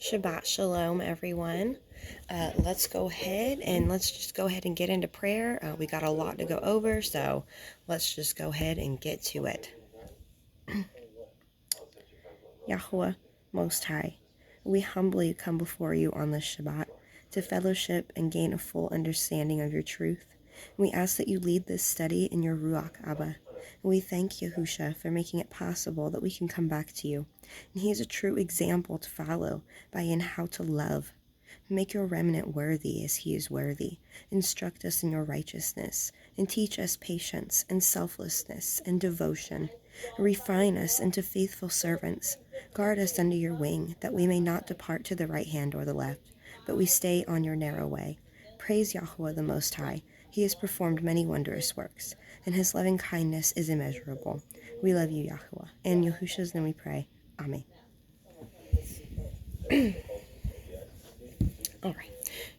Shabbat Shalom, everyone. Let's go ahead and get into prayer. We got a lot to go over, so let's just go ahead and get to it. Yahweh, Most High, we humbly come before you on this Shabbat to fellowship and gain a full understanding of your truth. We ask that you lead this study in your Ruach Abba. We thank Yahusha for making it possible that we can come back to you. And he is a true example to follow in how to love. Make your remnant worthy as he is worthy. Instruct us in your righteousness, and teach us patience and selflessness and devotion. Refine us into faithful servants. Guard us under your wing, that we may not depart to the right hand or the left, but we stay on your narrow way. Praise Yahweh the Most High. He has performed many wondrous works, and his loving kindness is immeasurable. We love you, Yahweh. In Yahusha's name we pray. Amen. All right.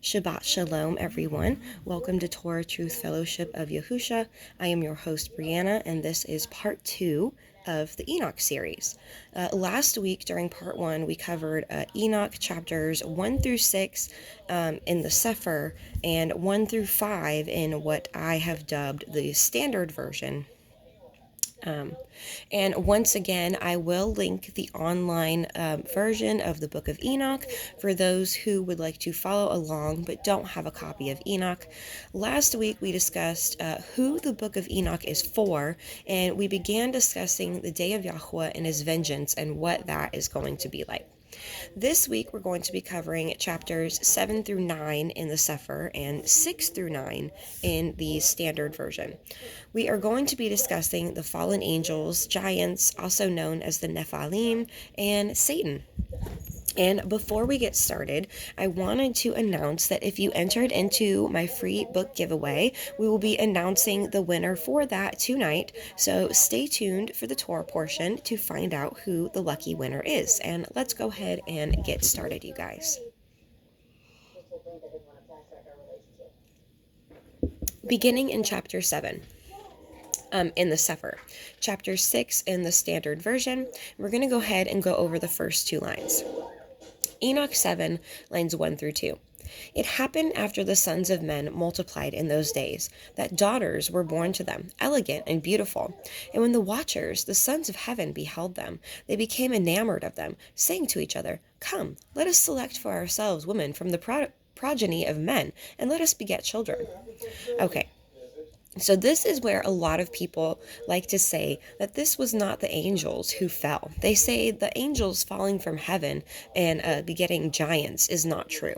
Shabbat Shalom, everyone. Welcome to Torah Truth Fellowship of Yahusha. I am your host, Brianna, and this is part 2 of the Enoch series. Last week, during part 1, we covered Enoch chapters 1 through 6 in the Cepher, and 1 through 5 in what I have dubbed the standard version. And once again, I will link the online version of the Book of Enoch for those who would like to follow along but don't have a copy of Enoch. Last week, we discussed who the Book of Enoch is for, and we began discussing the day of Yahweh and his vengeance and what that is going to be like. This week, we're going to be covering chapters 7 through 9 in the Cepher and 6 through 9 in the standard version. We are going to be discussing the fallen angels, giants, also known as the Nephaliym, and Satan. And before we get started, I wanted to announce that if you entered into my free book giveaway, we will be announcing the winner for that tonight. So stay tuned for the Torah portion to find out who the lucky winner is. And let's go ahead and get started, you guys. Beginning in chapter 7. In the Cepher. Chapter 6 in the standard version, we're going to go ahead and go over the first 2 lines. Enoch 7, lines 1 through 2. It happened after the sons of men multiplied in those days, that daughters were born to them, elegant and beautiful. And when the watchers, the sons of heaven, beheld them, they became enamored of them, saying to each other, Come, let us select for ourselves women from the progeny of men, and let us beget children. Okay. So this is where a lot of people like to say that this was not the angels who fell. They say the angels falling from heaven and begetting giants is not true.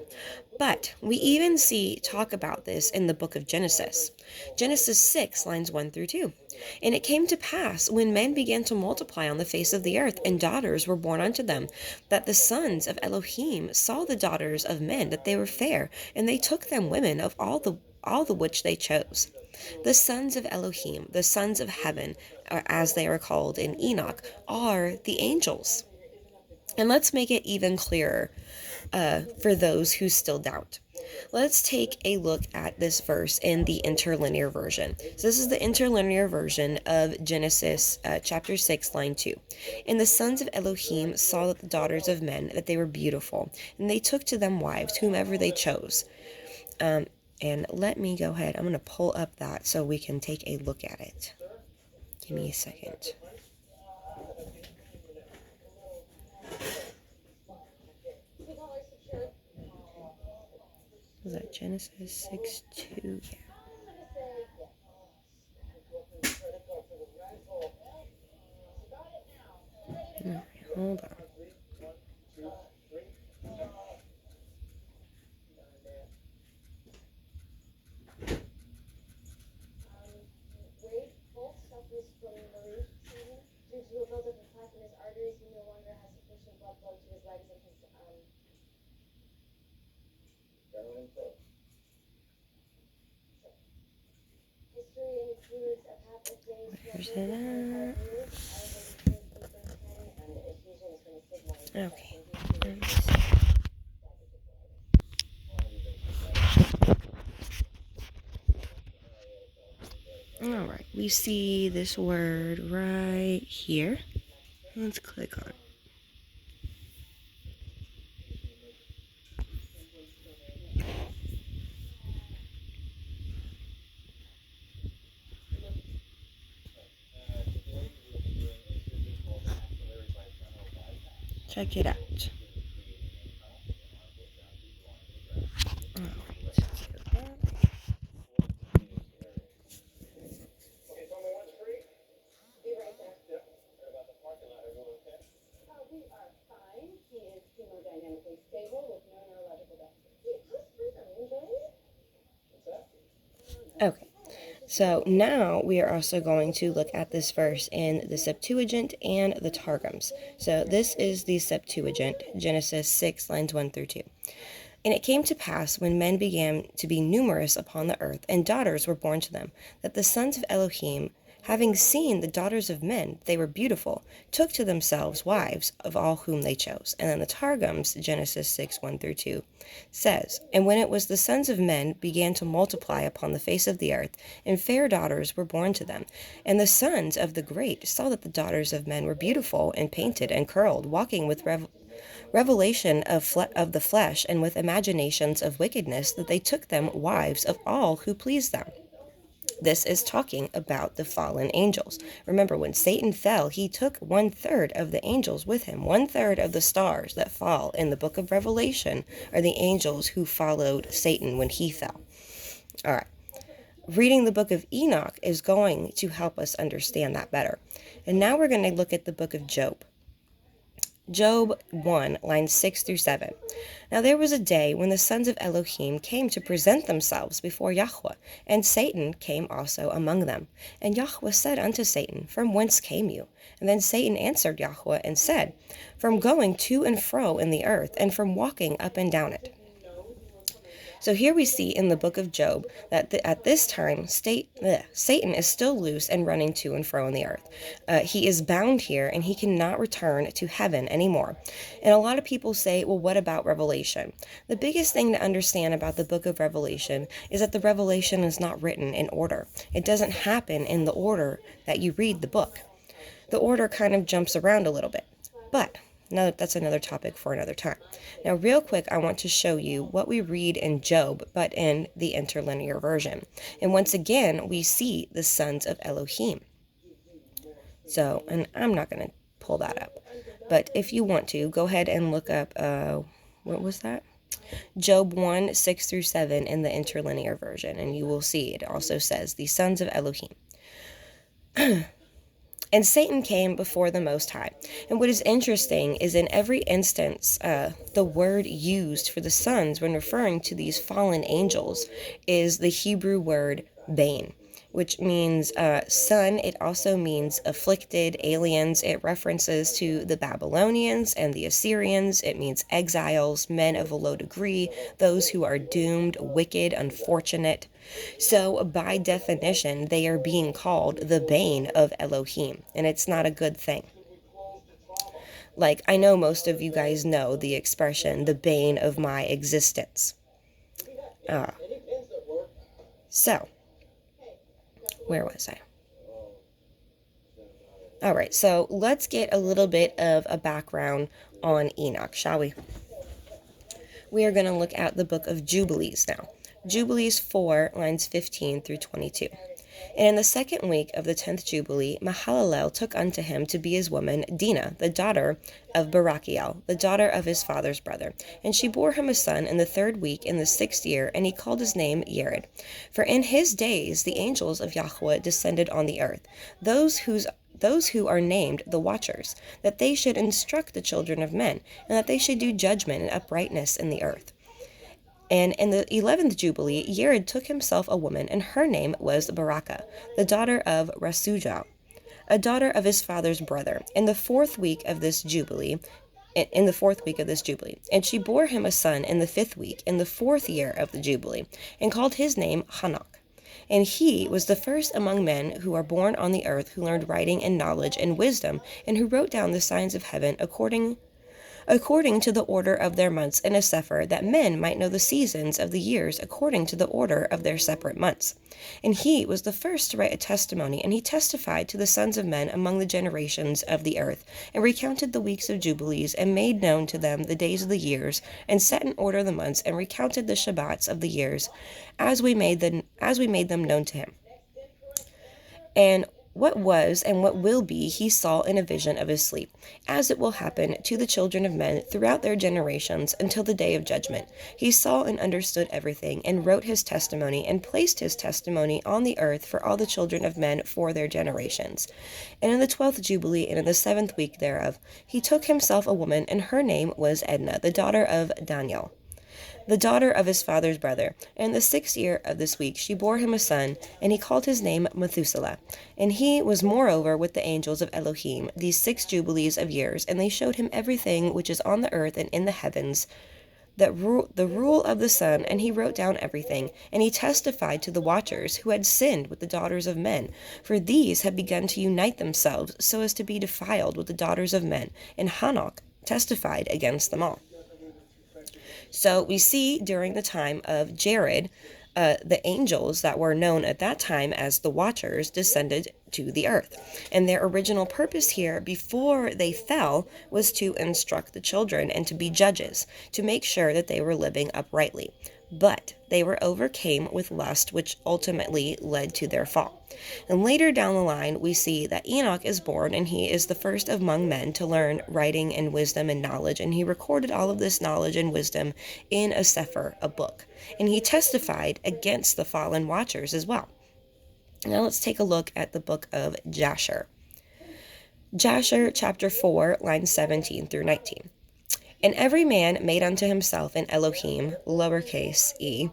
But we even talk about this in the book of Genesis. Genesis 6, lines 1 through 2. And it came to pass, when men began to multiply on the face of the earth, and daughters were born unto them, that the sons of Elohim saw the daughters of men, that they were fair, and they took them women of all the which they chose. The sons of Elohim, the sons of heaven, as they are called in Enoch, are the angels. And let's make it even clearer for those who still doubt. Let's take a look at this verse in the interlinear version. So this is the interlinear version of Genesis chapter 6, line 2. And the sons of Elohim saw that the daughters of men, that they were beautiful, and they took to them wives, whomever they chose. And let me go ahead. I'm going to pull up that so we can take a look at it. Give me a second. Was that Genesis 6:2? Yeah. All right, hold on. Where's it at? Okay. All right. We see this word right here. Let's click on it. Check it out. Okay, so now we are also going to look at this verse in the Septuagint and the Targums. So this is the Septuagint, Genesis 6, lines 1 through 2. And it came to pass, when men began to be numerous upon the earth, and daughters were born to them, that the sons of Elohim, having seen the daughters of men, they were beautiful, took to themselves wives of all whom they chose. And then the Targums, Genesis 6, 1 through 2, says, And when it was the sons of men began to multiply upon the face of the earth, and fair daughters were born to them, and the sons of the great saw that the daughters of men were beautiful, and painted, and curled, walking with revelation of the flesh, and with imaginations of wickedness, that they took them wives of all who pleased them. This is talking about the fallen angels. Remember, when Satan fell, he took 1/3 of the angels with him. 1/3 of the stars that fall in the book of Revelation are the angels who followed Satan when he fell. All right. Reading the book of Enoch is going to help us understand that better. And now we're going to look at the book of Job. Job 1, lines 6 through 7. Now there was a day when the sons of Elohim came to present themselves before Yahweh, and Satan came also among them. And Yahweh said unto Satan, From whence came you? And then Satan answered Yahweh and said, From going to and fro in the earth, and from walking up and down it. So here we see in the book of Job that at this time, Satan is still loose and running to and fro in the earth. He is bound here, and he cannot return to heaven anymore. And a lot of people say, well, what about Revelation? The biggest thing to understand about the book of Revelation is that the Revelation is not written in order. It doesn't happen in the order that you read the book. The order kind of jumps around a little bit. But no, that's another topic for another time. Now, real quick, I want to show you what we read in Job, but in the interlinear version. And once again, we see the sons of Elohim. So, and I'm not going to pull that up. But if you want to, go ahead and look up, what was that? Job 1, 6 through 7 in the interlinear version. And you will see it also says, the sons of Elohim. And Satan came before the Most High. And what is interesting is in every instance, the word used for the sons when referring to these fallen angels is the Hebrew word bane, which means son. It also means afflicted, aliens. It references to the Babylonians and the Assyrians. It means exiles, men of a low degree, those who are doomed, wicked, unfortunate. So by definition, they are being called the bane of Elohim, and it's not a good thing. Like, I know most of you guys know the expression, the bane of my existence. So, where was I? All right, so let's get a little bit of a background on Enoch, shall we? We are going to look at the book of Jubilees now. Jubilees 4, lines 15 through 22. And in the 2nd week of the 10th Jubilee, Mahalalel took unto him to be his woman Dinah, the daughter of Barachiel, the daughter of his father's brother. And she bore him a son in the 3rd week in the 6th year, and he called his name Yered. For in his days the angels of Yahweh descended on the earth, those who are named the Watchers, that they should instruct the children of men, and that they should do judgment and uprightness in the earth. And in the 11th Jubilee, Yered took himself a woman, and her name was Baraka, the daughter of Rasujah, a daughter of his father's brother, in the 4th week of this Jubilee. And she bore him a son in the 5th week, in the 4th year of the Jubilee, and called his name Hanok. And he was the first among men who are born on the earth, who learned writing and knowledge and wisdom, and who wrote down the signs of heaven according to the order of their months in a Cepher, that men might know the seasons of the years according to the order of their separate months. And he was the first to write a testimony, and he testified to the sons of men among the generations of the earth, and recounted the weeks of jubilees, and made known to them the days of the years, and set in order the months, and recounted the Shabbats of the years, as we made them known to him. And What was and what will be he saw in a vision of his sleep, as it will happen to the children of men throughout their generations until the day of judgment. He saw and understood everything, and wrote his testimony, and placed his testimony on the earth for all the children of men for their generations. And in the 12th Jubilee, and in the 7th week thereof, he took himself a woman, and her name was Edna, the daughter of Daniel, the daughter of his father's brother. And in the 6th year of this week she bore him a son, and he called his name Methuselah. And he was moreover with the angels of Elohim these 6 jubilees of years, and they showed him everything which is on the earth and in the heavens, the rule of the sun, and he wrote down everything. And he testified to the watchers who had sinned with the daughters of men, for these had begun to unite themselves so as to be defiled with the daughters of men, and Hanok testified against them all. So we see during the time of Jared, the angels that were known at that time as the Watchers descended to the earth. And their original purpose here before they fell was to instruct the children and to be judges, to make sure that they were living uprightly. But they were overcome with lust, which ultimately led to their fall. And later down the line, we see that Enoch is born, and he is the first among men to learn writing and wisdom and knowledge. And he recorded all of this knowledge and wisdom in a Cepher, a book. And he testified against the fallen watchers as well. Now let's take a look at the book of Jasher. Jasher chapter 4, lines 17 through 19. And every man made unto himself an Elohim, lowercase e,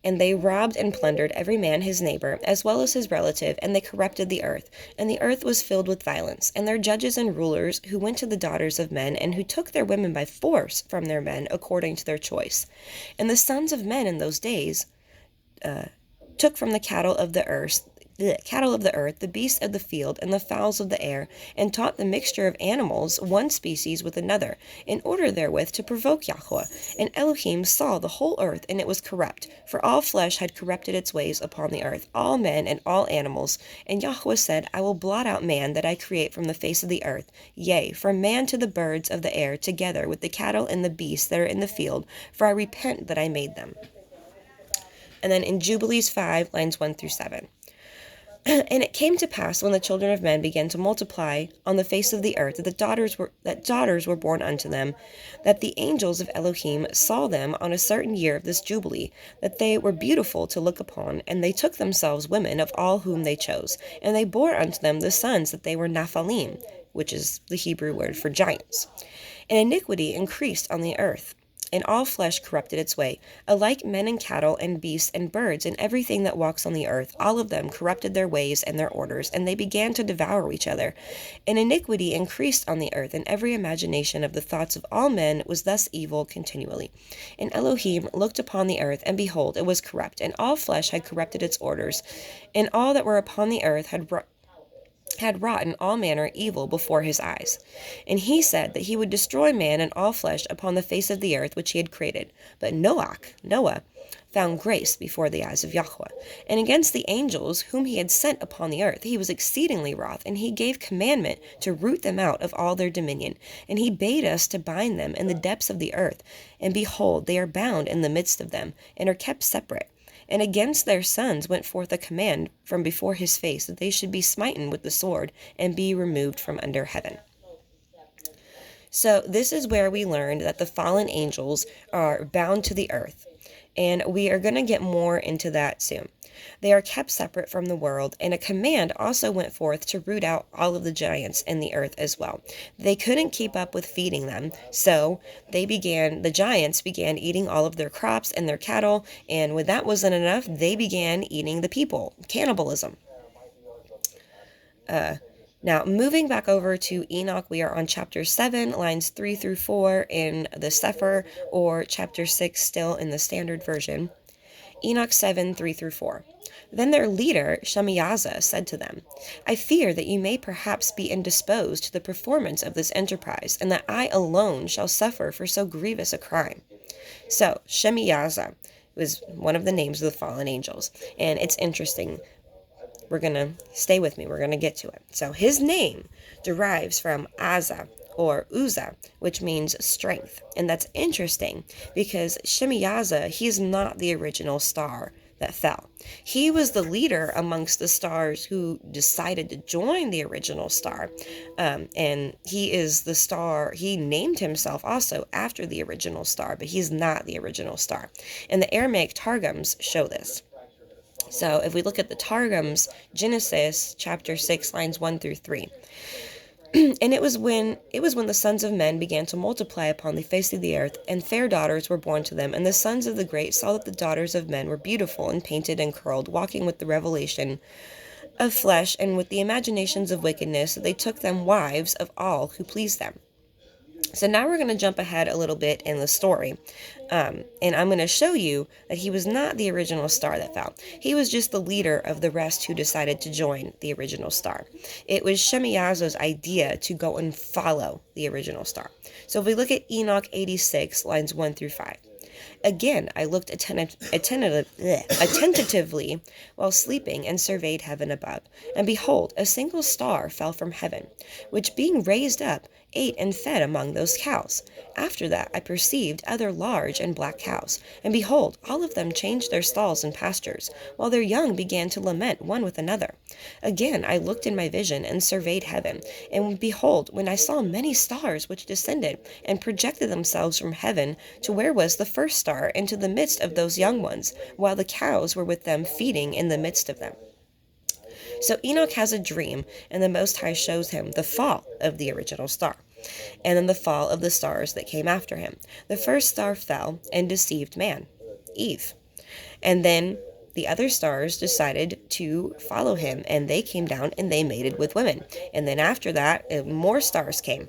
and they robbed and plundered every man his neighbor, as well as his relative, and they corrupted the earth. And the earth was filled with violence. And their judges and rulers, who went to the daughters of men, and who took their women by force from their men, according to their choice. And the sons of men in those days took from the cattle of the earth, the beasts of the field, and the fowls of the air, and taught the mixture of animals, one species with another, in order therewith to provoke Yahweh. And Elohim saw the whole earth, and it was corrupt, for all flesh had corrupted its ways upon the earth, all men and all animals. And Yahweh said, I will blot out man that I create from the face of the earth, yea, from man to the birds of the air, together with the cattle and the beasts that are in the field, for I repent that I made them. And then in Jubilees 5, lines 1 through 7. And it came to pass, when the children of men began to multiply on the face of the earth, that daughters were born unto them, that the angels of Elohim saw them on a certain year of this jubilee, that they were beautiful to look upon, and they took themselves women of all whom they chose, and they bore unto them the sons, that they were Nephaliym, which is the Hebrew word for giants. And iniquity increased on the earth, and all flesh corrupted its way, alike men and cattle and beasts and birds and everything that walks on the earth. All of them corrupted their ways and their orders, and they began to devour each other. And iniquity increased on the earth, and every imagination of the thoughts of all men was thus evil continually. And Elohim looked upon the earth, and behold, it was corrupt, and all flesh had corrupted its orders, and all that were upon the earth had wrought in all manner evil before his eyes. And he said that he would destroy man and all flesh upon the face of the earth which he had created. But Noah, found grace before the eyes of Yahweh. And against the angels whom he had sent upon the earth, he was exceedingly wroth, and he gave commandment to root them out of all their dominion. And he bade us to bind them in the depths of the earth. And behold, they are bound in the midst of them, and are kept separate. And against their sons went forth a command from before his face, that they should be smitten with the sword, and be removed from under heaven. So this is where we learned that the fallen angels are bound to the earth. And we are going to get more into that soon. They are kept separate from the world, and a command also went forth to root out all of the giants in the earth as well. They couldn't keep up with feeding them, so the giants began eating all of their crops and their cattle, and when that wasn't enough, they began eating the people. Cannibalism. Now, moving back over to Enoch, we are on chapter 7, lines 3 through 4 in the Cepher, or chapter 6 still in the Standard Version. Enoch 7, 3 through 4. Then their leader, Shemiy'aza, said to them, I fear that you may perhaps be indisposed to the performance of this enterprise, and that I alone shall suffer for so grievous a crime. So, Shemiy'aza was one of the names of the fallen angels, and it's interesting. We're going to stay with me. We're going to get to it. So his name derives from Azza, or Uzzah, which means strength. And that's interesting because Shemiy'aza, he's not the original star that fell. He was the leader amongst the stars who decided to join the original star. And he is the star. He named himself also after the original star, but he's not the original star. And the Aramaic Targums show this. So if we look at the Targums, Genesis chapter 6, lines 1 through 3. And it was when the sons of men began to multiply upon the face of the earth, and fair daughters were born to them. And the sons of the great saw that the daughters of men were beautiful and painted and curled, walking with the revelation of flesh and with the imaginations of wickedness, that they took them wives of all who pleased them. So now we're going to jump ahead a little bit in the story. And I'm going to show you that he was not the original star that fell. He was just the leader of the rest who decided to join the original star. It was Shemiy'aza's idea to go and follow the original star. So if we look at Enoch 86, lines 1 through 5. Again, I looked attentively while sleeping and surveyed heaven above. And behold, a single star fell from heaven, which being raised up, ate and fed among those cows. After that I perceived other large and black cows, and behold, all of them changed their stalls and pastures, while their young began to lament one with another. Again I looked in my vision and surveyed heaven, and behold, when I saw many stars which descended and projected themselves from heaven to where was the first star, into the midst of those young ones, while the cows were with them feeding in the midst of them. So Enoch has a dream, and the Most High shows him the fall of the original star, and then the fall of the stars that came after him. The first star fell and deceived man, Eve. And then the other stars decided to follow him, and they came down and they mated with women. And then after that, more stars came.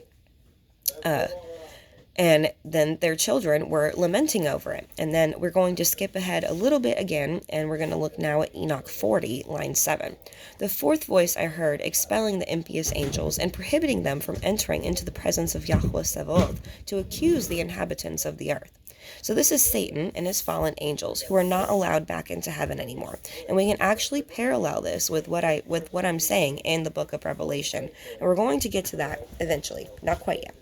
And then their children were lamenting over it. And then we're going to skip ahead a little bit again, and we're going to look now at Enoch 40, line 7. The fourth voice I heard, expelling the impious angels and prohibiting them from entering into the presence of Yahweh Sabaoth to accuse the inhabitants of the earth. So this is Satan and his fallen angels, who are not allowed back into heaven anymore. And we can actually parallel this with what I'm saying in the book of Revelation. And we're going to get to that eventually. Not quite yet.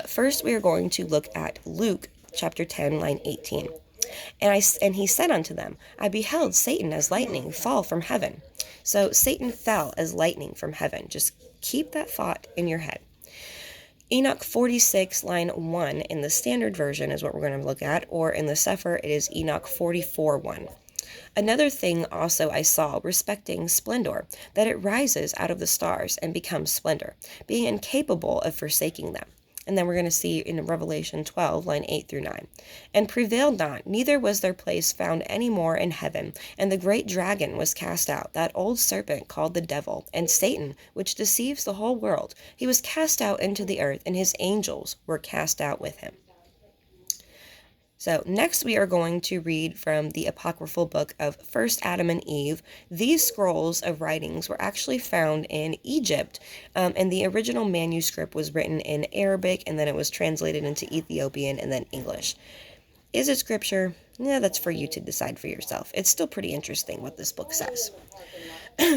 First, we are going to look at Luke chapter 10, line 18. And he said unto them, I beheld Satan as lightning fall from heaven. So Satan fell as lightning from heaven. Just keep that thought in your head. Enoch 46, line 1 in the standard version is what we're going to look at, or in the Cepher, it is Enoch 44, 1. Another thing also I saw respecting splendor, that it rises out of the stars and becomes splendor, being incapable of forsaking them. And then we're going to see in Revelation 12, line 8 through 9. And prevailed not, neither was their place found any more in heaven. And the great dragon was cast out, that old serpent called the devil, and Satan, which deceives the whole world. He was cast out into the earth, and his angels were cast out with him. So next we are going to read from the apocryphal book of First Adam and Eve. These scrolls of writings were actually found in Egypt, and the original manuscript was written in Arabic, and then it was translated into Ethiopian and then English. Is it scripture? Yeah, that's for you to decide for yourself. It's still pretty interesting what this book says.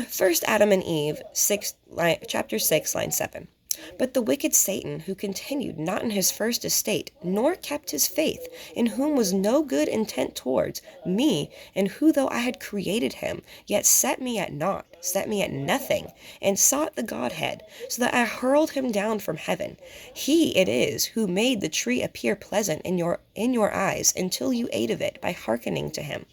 First Adam and Eve, chapter 6, line 7. But the wicked Satan, who continued not in his first estate, nor kept his faith, in whom was no good intent towards me, and who though I had created him, yet set me at naught, set me at nothing, and sought the Godhead, so that I hurled him down from heaven. He it is who made the tree appear pleasant in your eyes, until you ate of it by hearkening to him.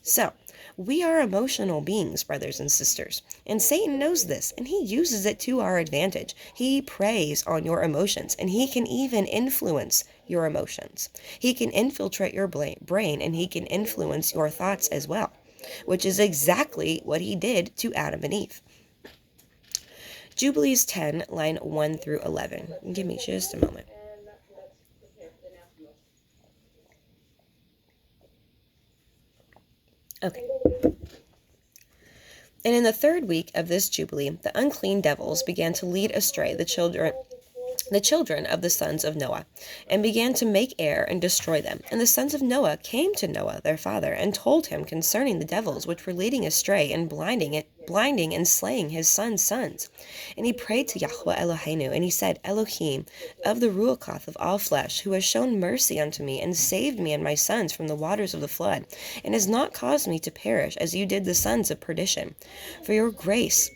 So, we are emotional beings, brothers and sisters, and Satan knows this, and he uses it to our advantage. He preys on your emotions, and he can even influence your emotions. He can infiltrate your brain, and he can influence your thoughts as well, which is exactly what he did to Adam and Eve. Jubilees 10, line 1 through 11. Give me just a moment. Okay. And in the third week of this Jubilee, the unclean devils began to lead astray the children the children of the sons of Noah, and began to make air and destroy them. And the sons of Noah came to Noah their father, and told him concerning the devils which were leading astray and blinding and slaying his sons. And he prayed to Yahweh Eloheinu, and he said, Elohim, of the Ruachath of all flesh, who has shown mercy unto me, and saved me and my sons from the waters of the flood, and has not caused me to perish, as you did the sons of perdition. For your grace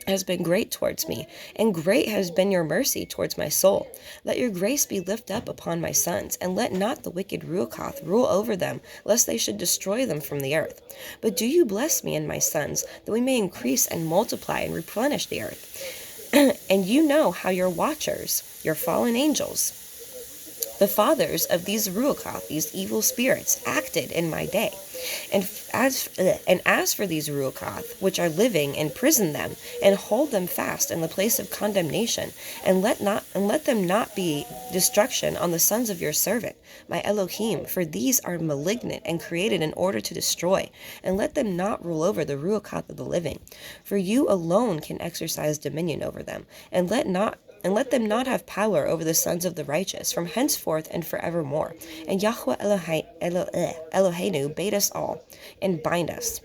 has been great towards me, and great has been your mercy towards my soul. Let your grace be lifted up upon my sons, and let not the wicked Ruachath rule over them, lest they should destroy them from the earth. But do you bless me and my sons, that we may increase and multiply and replenish the earth. And you know how your watchers, your fallen angels, the fathers of these Ruachath, these evil spirits, acted in my day. And as for these Ruachath, which are living, imprison them, and hold them fast in the place of condemnation, and let them not be destruction on the sons of your servant, my Elohim, for these are malignant and created in order to destroy, and let them not rule over the Ruachath of the living. For you alone can exercise dominion over them, and let them not have power over the sons of the righteous, from henceforth and forevermore. And Yahweh Eloheinu bade us all, and bind us.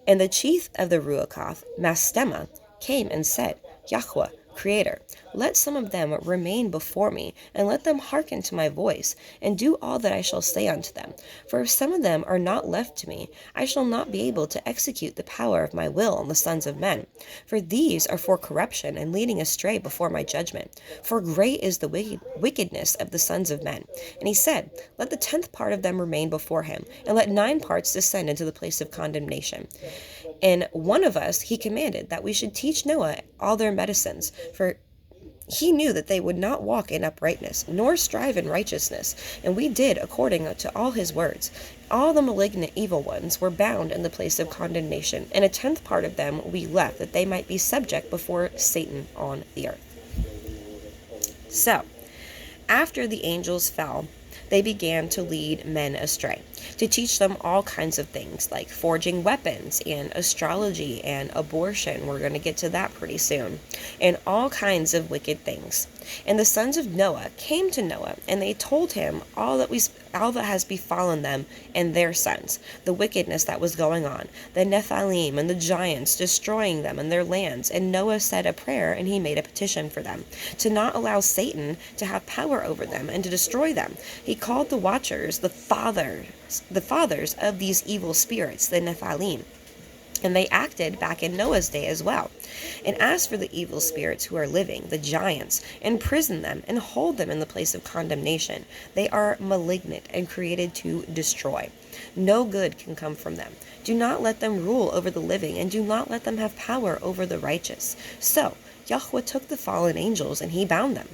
And the chief of the Ruachath, Mastema, came and said, Yahweh, Creator, let some of them remain before me, and let them hearken to my voice, and do all that I shall say unto them. For if some of them are not left to me, I shall not be able to execute the power of my will on the sons of men. For these are for corruption and leading astray before my judgment. For great is the wickedness of the sons of men. And he said, let the 10th part of them remain before him, and let 9 parts descend into the place of condemnation. And one of us he commanded that we should teach Noah all their medicines, for he knew that they would not walk in uprightness, nor strive in righteousness. And we did according to all his words. All the malignant evil ones were bound in the place of condemnation, and a 10th part of them we left, that they might be subject before Satan on the earth. So, after the angels fell, they began to lead men astray, to teach them all kinds of things like forging weapons and astrology and abortion. We're going to get to that pretty soon. And all kinds of wicked things. And the sons of Noah came to Noah, and they told him all that has befallen them and their sons, the wickedness that was going on, the Nephaliym and the giants destroying them and their lands. And Noah said a prayer, and he made a petition for them, to not allow Satan to have power over them and to destroy them. He called the watchers the fathers of these evil spirits, the Nephaliym. And they acted back in Noah's day as well. And as for the evil spirits who are living, the giants, imprison them and hold them in the place of condemnation. They are malignant and created to destroy. No good can come from them. Do not let them rule over the living, and do not let them have power over the righteous. So Yahweh took the fallen angels, and he bound them.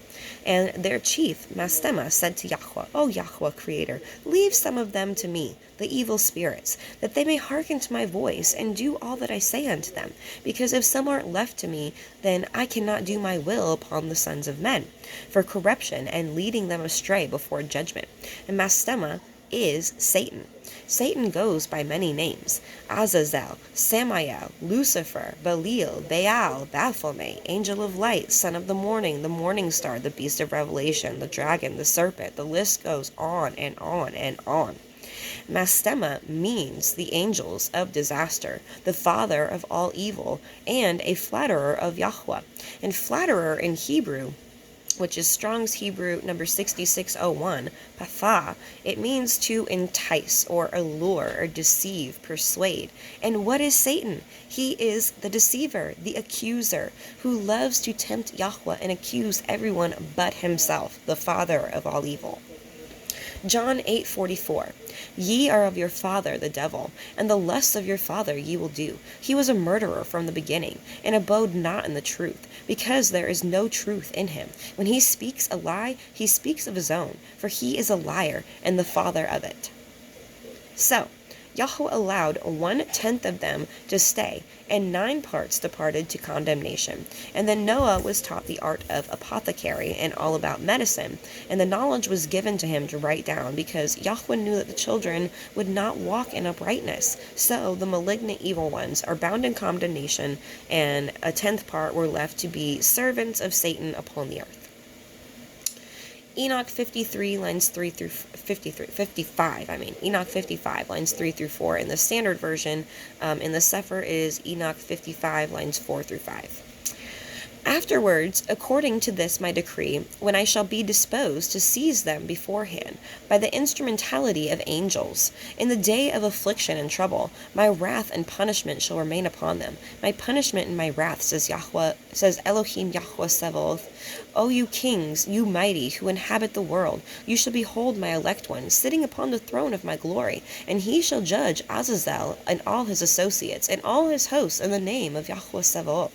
And their chief, Mastema, said to Yahweh, O Yahweh, Creator, leave some of them to me, the evil spirits, that they may hearken to my voice, and do all that I say unto them. Because if some aren't left to me, then I cannot do my will upon the sons of men, for corruption and leading them astray before judgment. And Mastema is Satan. Satan goes by many names: Aza'zel, Shemiy'aza, Lucifer, Belial, Baal, Baphomet, Angel of Light, Son of the Morning Star, the Beast of Revelation, the Dragon, the Serpent. The list goes on and on and on. Mastema means the angels of disaster, the father of all evil, and a flatterer of Yahweh. And flatterer in Hebrew, which is Strong's Hebrew number 6601, patha, it means to entice or allure or deceive, persuade. And what is Satan? He is the deceiver, the accuser, who loves to tempt Yahweh and accuse everyone but himself, the father of all evil. John 8:44, ye are of your father the devil, and the lusts of your father ye will do. He was a murderer from the beginning, and abode not in the truth, because there is no truth in him. When he speaks a lie, he speaks of his own, for he is a liar and the father of it. So, Yahweh allowed 1/10 of them to stay, and 9 parts departed to condemnation. And then Noah was taught the art of apothecary and all about medicine, and the knowledge was given to him to write down, because Yahweh knew that the children would not walk in uprightness. So the malignant evil ones are bound in condemnation, and 1/10 part were left to be servants of Satan upon the earth. Enoch 53 lines 3 through 55. Enoch 55 lines 3 through 4 in the standard version. In the Cepher is Enoch 55 lines 4 through 5. Afterwards, according to this my decree, when I shall be disposed to seize them beforehand, by the instrumentality of angels, in the day of affliction and trouble, my wrath and punishment shall remain upon them. My punishment and my wrath, says Elohim Yahweh Sebaoth. O you kings, you mighty, who inhabit the world, you shall behold my elect one, sitting upon the throne of my glory, and he shall judge Aza'zel and all his associates, and all his hosts in the name of Yahweh Sebaoth.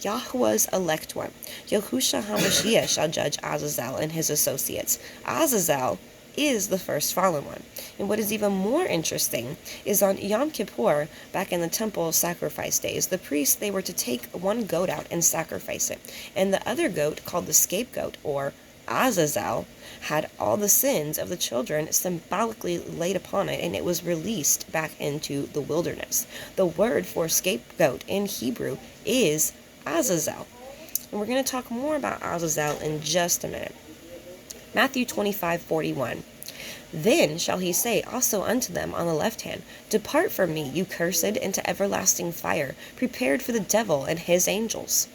Yahweh's elect one, Yahushua HaMashiach, shall judge Aza'zel and his associates. Aza'zel is the first fallen one. And what is even more interesting is on Yom Kippur, back in the temple sacrifice days, the priests, they were to take one goat out and sacrifice it. And the other goat, called the scapegoat, or Aza'zel, had all the sins of the children symbolically laid upon it, and it was released back into the wilderness. The word for scapegoat in Hebrew is Aza'zel. And we're going to talk more about Aza'zel in just a minute. Matthew 25:41. Then shall he say also unto them on the left hand, Depart from me, you cursed, into everlasting fire, prepared for the devil and his angels.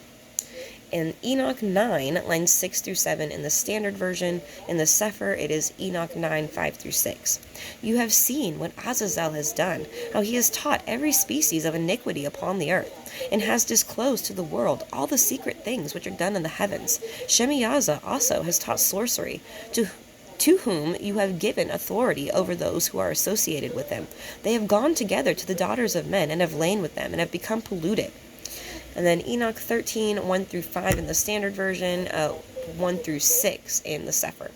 In Enoch 9, lines 6 through 7 in the standard version. In the Cepher, it is Enoch 9, 5 through 6. You have seen what Aza'zel has done, how he has taught every species of iniquity upon the earth, and has disclosed to the world all the secret things which are done in the heavens. Shemiy'aza also has taught sorcery, to whom you have given authority over those who are associated with them. They have gone together to the daughters of men, and have lain with them, and have become polluted. And then Enoch 13, 1 through 5 in the standard version, 1 through 6 in the Cepher.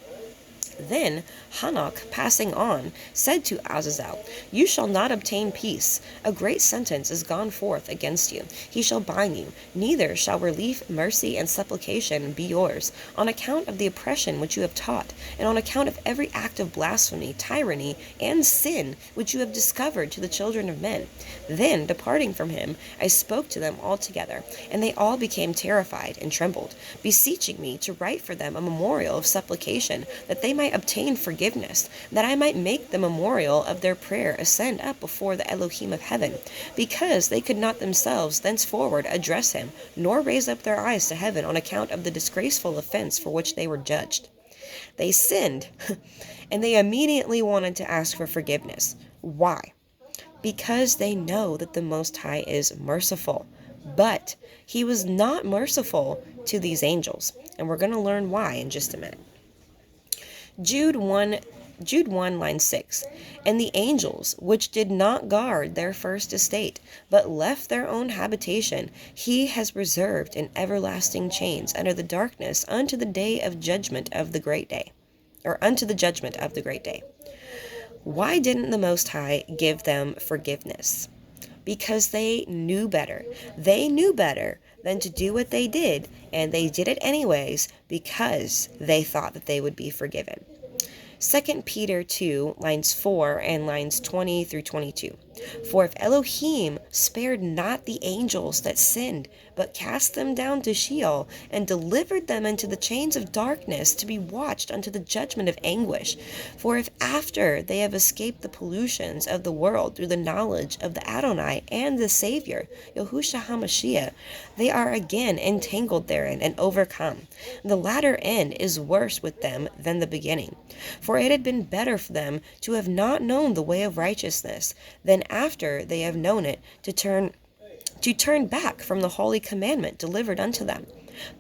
Then Hanok, passing on, said to Aza'zel, You shall not obtain peace. A great sentence is gone forth against you. He shall bind you. Neither shall relief, mercy, and supplication be yours, on account of the oppression which you have taught, and on account of every act of blasphemy, tyranny, and sin which you have discovered to the children of men. Then, departing from him, I spoke to them all together, and they all became terrified and trembled, beseeching me to write for them a memorial of supplication, that they might obtain forgiveness, that I might make the memorial of their prayer ascend up before the Elohim of heaven, because they could not themselves thenceforward address him, nor raise up their eyes to heaven on account of the disgraceful offense for which they were judged. They sinned, and they immediately wanted to ask for forgiveness. Why? Because they know that the Most High is merciful, but he was not merciful to these angels, and we're going to learn why in just a minute. Jude 1, line 6. And the angels, which did not guard their first estate, but left their own habitation, he has reserved in everlasting chains under the darkness unto the day of judgment of the great day, or unto the judgment of the great day. Why didn't the Most High give them forgiveness? Because they knew better. They knew better than to do what they did, and they did it anyways because they thought that they would be forgiven. 2 Peter 2, lines 4 and lines 20 through 22. For if Elohim spared not the angels that sinned, but cast them down to Sheol, and delivered them into the chains of darkness to be watched unto the judgment of anguish. For if after they have escaped the pollutions of the world through the knowledge of the Adonai and the Savior, Yahushua HaMashiach, they are again entangled therein and overcome, the latter end is worse with them than the beginning. For it had been better for them to have not known the way of righteousness, than after they have known it, to turn back from the holy commandment delivered unto them.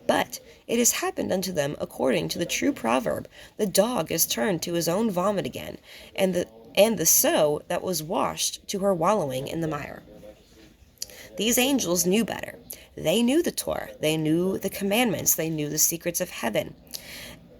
But it has happened unto them according to the true proverb, the dog is turned to his own vomit again, and the sow that was washed to her wallowing in the mire. These angels knew better. They knew the Torah. They knew the commandments. They knew the secrets of heaven.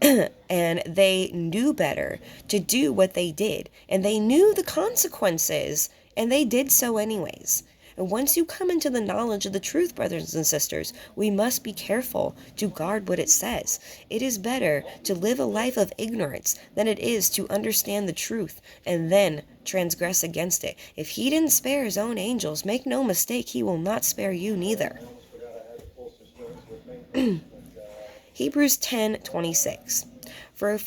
And they knew better to do what they did, and they knew the consequences, and they did so anyways. And once you come into the knowledge of the truth, brothers and sisters, we must be careful to guard what it says. It is better to live a life of ignorance than it is to understand the truth and then transgress against it. If he didn't spare his own angels, make no mistake, he will not spare you neither. Hebrews 10:26. For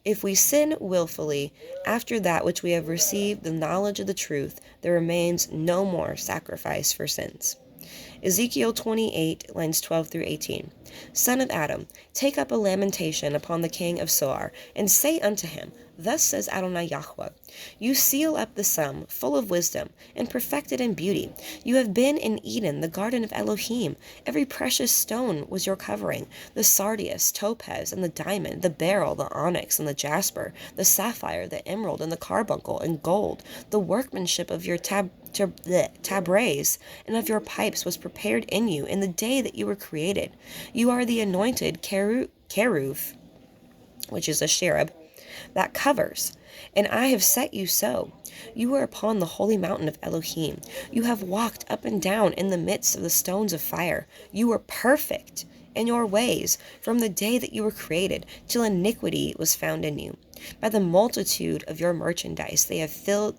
if we sin willfully after that which we have received the knowledge of the truth, there remains no more sacrifice for sins. Ezekiel 28, lines 12 through 18. Son of Adam, take up a lamentation upon the king of Soar, and say unto him, Thus says Adonai Yahweh, You seal up the sum, full of wisdom, and perfected in beauty. You have been in Eden, the garden of Elohim. Every precious stone was your covering, the sardius, topaz, and the diamond, the beryl, the onyx, and the jasper, the sapphire, the emerald, and the carbuncle, and gold. The workmanship of your tabrets and of your pipes was prepared in you in the day that you were created. You are the anointed keruv, which is a cherub, that covers, and I have set you so. You are upon the holy mountain of Elohim. You have walked up and down in the midst of the stones of fire. You were perfect in your ways from the day that you were created, till iniquity was found in you. By the multitude of your merchandise they have filled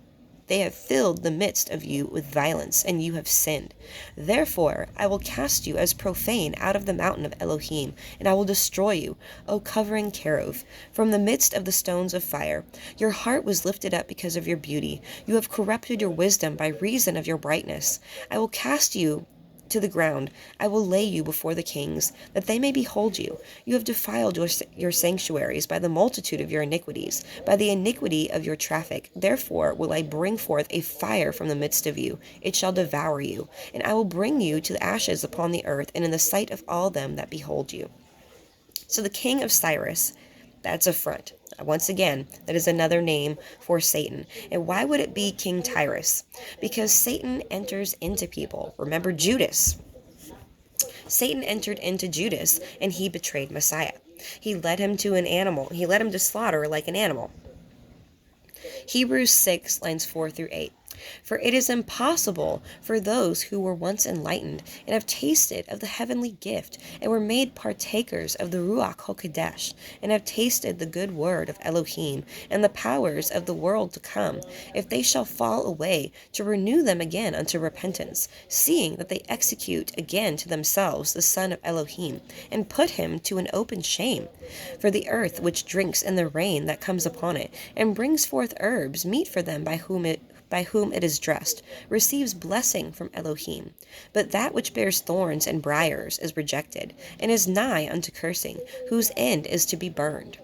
the midst of you with violence, and you have sinned. Therefore I will cast you as profane out of the mountain of Elohim, and I will destroy you, O covering keruv, from the midst of the stones of fire. Your heart was lifted up because of your beauty. You have corrupted your wisdom by reason of your brightness. I will cast you to the ground. I will lay you before the kings, that they may behold you. You have defiled your sanctuaries by the multitude of your iniquities, by the iniquity of your traffic. Therefore will I bring forth a fire from the midst of you. It shall devour you, and I will bring you to the ashes upon the earth, and in the sight of all them that behold you. So the king of Cyrus, that's a front. Once again, that is another name for Satan. And why would it be King Tyrus? Because Satan enters into people. Remember Judas. Satan entered into Judas, and he betrayed Messiah. He led him to an animal. He led him to slaughter like an animal. Hebrews 6, lines 4 through 8. For it is impossible for those who were once enlightened and have tasted of the heavenly gift and were made partakers of the Ruach HaKodesh and have tasted the good word of Elohim and the powers of the world to come, if they shall fall away, to renew them again unto repentance, seeing that they execute again to themselves the Son of Elohim, and put him to an open shame. For the earth which drinks in the rain that comes upon it, and brings forth herbs, meat for them by whom it is dressed, receives blessing from Elohim. But that which bears thorns and briars is rejected, and is nigh unto cursing, whose end is to be burned.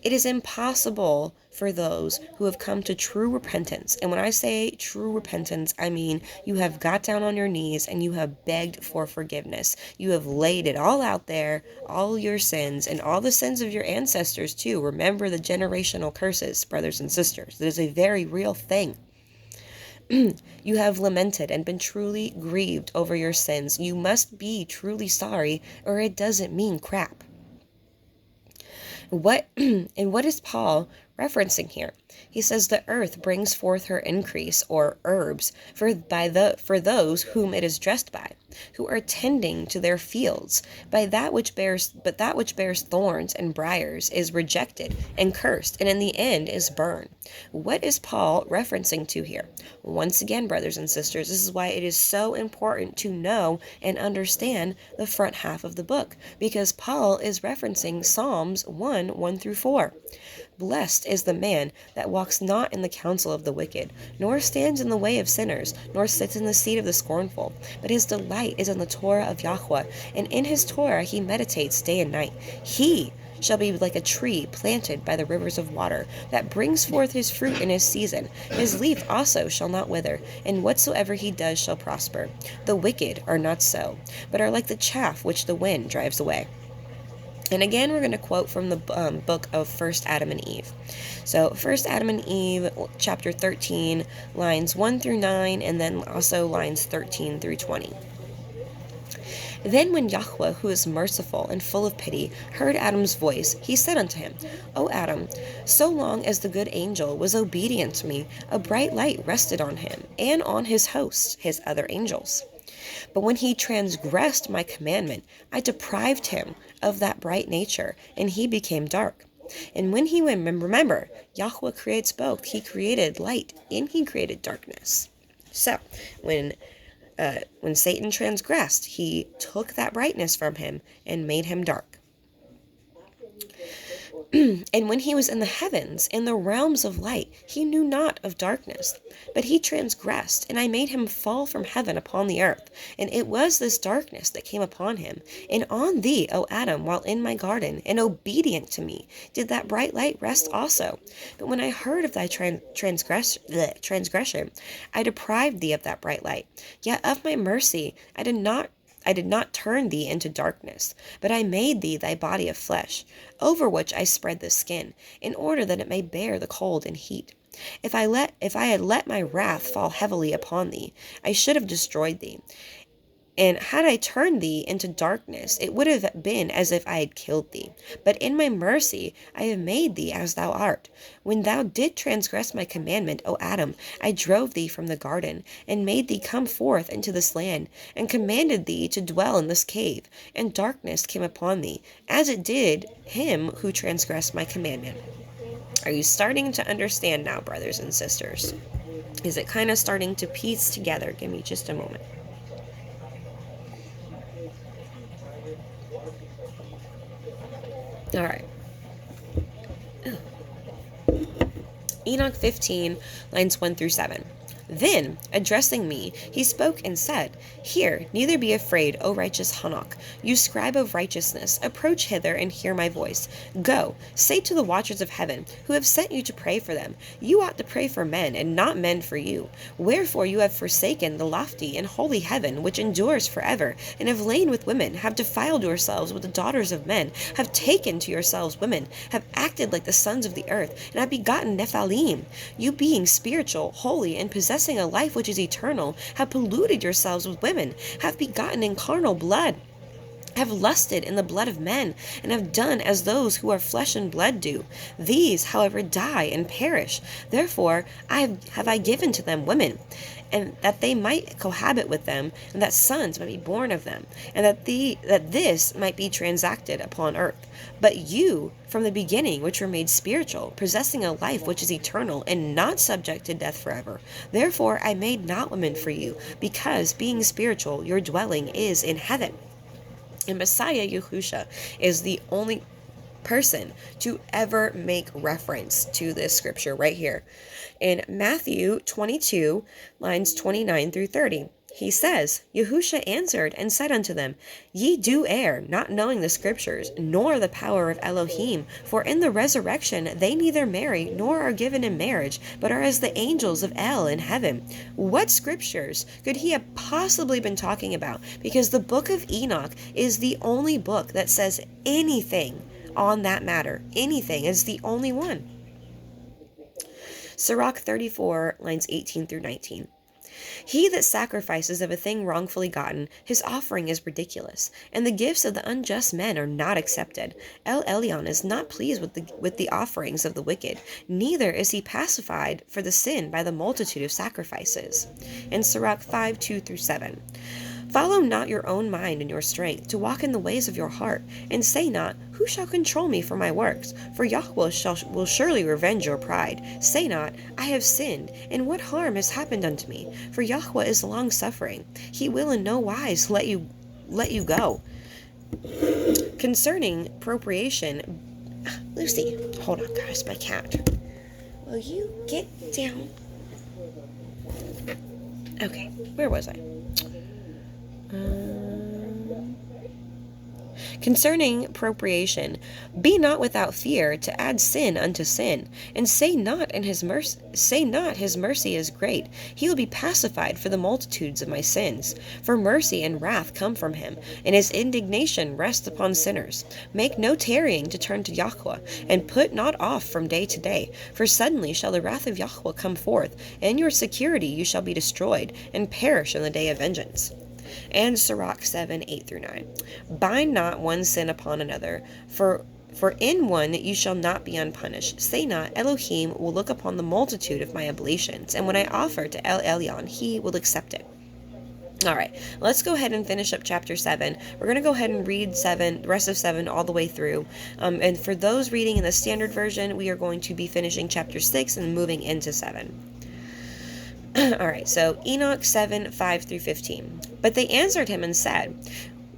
It is impossible for those who have come to true repentance. And when I say true repentance, I mean you have got down on your knees and you have begged for forgiveness. You have laid it all out there, all your sins and all the sins of your ancestors too. Remember the generational curses, brothers and sisters. That is a very real thing. You have lamented and been truly grieved over your sins. You must be truly sorry, or it doesn't mean crap. What is Paul referencing here? He says the earth brings forth her increase, or herbs, for those whom it is dressed by, who are tending to their fields. But that which bears thorns and briars is rejected and cursed, and in the end is burned. What is Paul referencing to here? Once again, brothers and sisters, this is why it is so important to know and understand the front half of the book, because Paul is referencing Psalms 1 through 4. Blessed is the man that walks not in the counsel of the wicked, nor stands in the way of sinners, nor sits in the seat of the scornful. But his delight is in the Torah of Yahweh, and in his Torah he meditates day and night. He shall be like a tree planted by the rivers of water, that brings forth his fruit in his season. His leaf also shall not wither, and whatsoever he does shall prosper. The wicked are not so, but are like the chaff which the wind drives away. And again, we're going to quote from the book of 1 Adam and Eve. So 1 Adam and Eve, chapter 13, lines 1 through 9, and then also lines 13 through 20. Then when Yahweh, who is merciful and full of pity, heard Adam's voice, he said unto him, O Adam, so long as the good angel was obedient to me, a bright light rested on him, and on his hosts, his other angels. But when he transgressed my commandment, I deprived him of that bright nature, and he became dark. And when he went, remember, Yahweh creates both. He created light, and he created darkness. So, when Satan transgressed, he took that brightness from him and made him dark. And when he was in the heavens, in the realms of light, he knew not of darkness. But he transgressed, and I made him fall from heaven upon the earth. And it was this darkness that came upon him. And on thee, O Adam, while in my garden, and obedient to me, did that bright light rest also. But when I heard of thy transgression, I deprived thee of that bright light. Yet of my mercy I did not turn thee into darkness, but I made thee thy body of flesh, over which I spread the skin, in order that it may bear the cold and heat. If I had let my wrath fall heavily upon thee, I should have destroyed thee. And had I turned thee into darkness, it would have been as if I had killed thee. But in my mercy I have made thee as thou art. When thou didst transgress my commandment, O Adam, I drove thee from the garden, and made thee come forth into this land, and commanded thee to dwell in this cave. And darkness came upon thee, as it did him who transgressed my commandment. Are you starting to understand now, brothers and sisters? Is it kind of starting to piece together? Give me just a moment. All right. Enoch 15, lines 1 through 7. Then, addressing me, he spoke and said, Hear, neither be afraid, O righteous Enoch, you scribe of righteousness, approach hither and hear my voice. Go, say to the watchers of heaven, who have sent you to pray for them, you ought to pray for men, and not men for you. Wherefore you have forsaken the lofty and holy heaven, which endures forever, and have lain with women, have defiled yourselves with the daughters of men, have taken to yourselves women, have acted like the sons of the earth, and have begotten Nephaliym. You being spiritual, holy, and possessing a life which is eternal, have polluted yourselves with women, have begotten in carnal blood, have lusted in the blood of men, and have done as those who are flesh and blood do. These, however, die and perish. Therefore have I given to them women, and that they might cohabit with them, and that sons might be born of them, and that this might be transacted upon earth. But you, from the beginning, which were made spiritual, possessing a life which is eternal, and not subject to death forever. Therefore I made not women for you, because, being spiritual, your dwelling is in heaven. And Messiah Yahusha is the only person to ever make reference to this scripture right here. In Matthew 22, lines 29 through 30, he says, Yahusha answered and said unto them, Ye do err, not knowing the scriptures, nor the power of Elohim. For in the resurrection they neither marry nor are given in marriage, but are as the angels of El in heaven. What scriptures could he have possibly been talking about? Because the book of Enoch is the only book that says anything on that matter. Anything is the only one. Sirach 34, lines 18 through 19. He that sacrifices of a thing wrongfully gotten, his offering is ridiculous, and the gifts of the unjust men are not accepted. El Elyon is not pleased with the offerings of the wicked, neither is he pacified for the sin by the multitude of sacrifices. In Sirach 5, 2 through 7. Follow not your own mind and your strength, to walk in the ways of your heart, and say not, Who shall control me for my works? For Yahweh will surely revenge your pride. Say not, I have sinned, and what harm has happened unto me? For Yahweh is long-suffering. He will in no wise let you go. Concerning appropriation, Lucy, hold on, guys, my cat. Will you get down? Okay, where was I? Concerning appropriation, be not without fear to add sin unto sin, and say not his mercy is great. He will be pacified for the multitudes of my sins. For mercy and wrath come from him, and his indignation rests upon sinners. Make no tarrying to turn to Yahweh, and put not off from day to day. For suddenly shall the wrath of Yahweh come forth, and your security you shall be destroyed, and perish in the day of vengeance. And Sirach 7, 8 through 9. Bind not one sin upon another, for in one you shall not be unpunished. Say not, Elohim will look upon the multitude of my oblations, and when I offer to El Elyon, he will accept it. All right, let's go ahead and finish up chapter 7. We're going to go ahead and read the rest of 7 all the way through. And for those reading in the standard version, we are going to be finishing chapter 6 and moving into 7. All right, so Enoch 7, 5 through 15. But they answered him and said,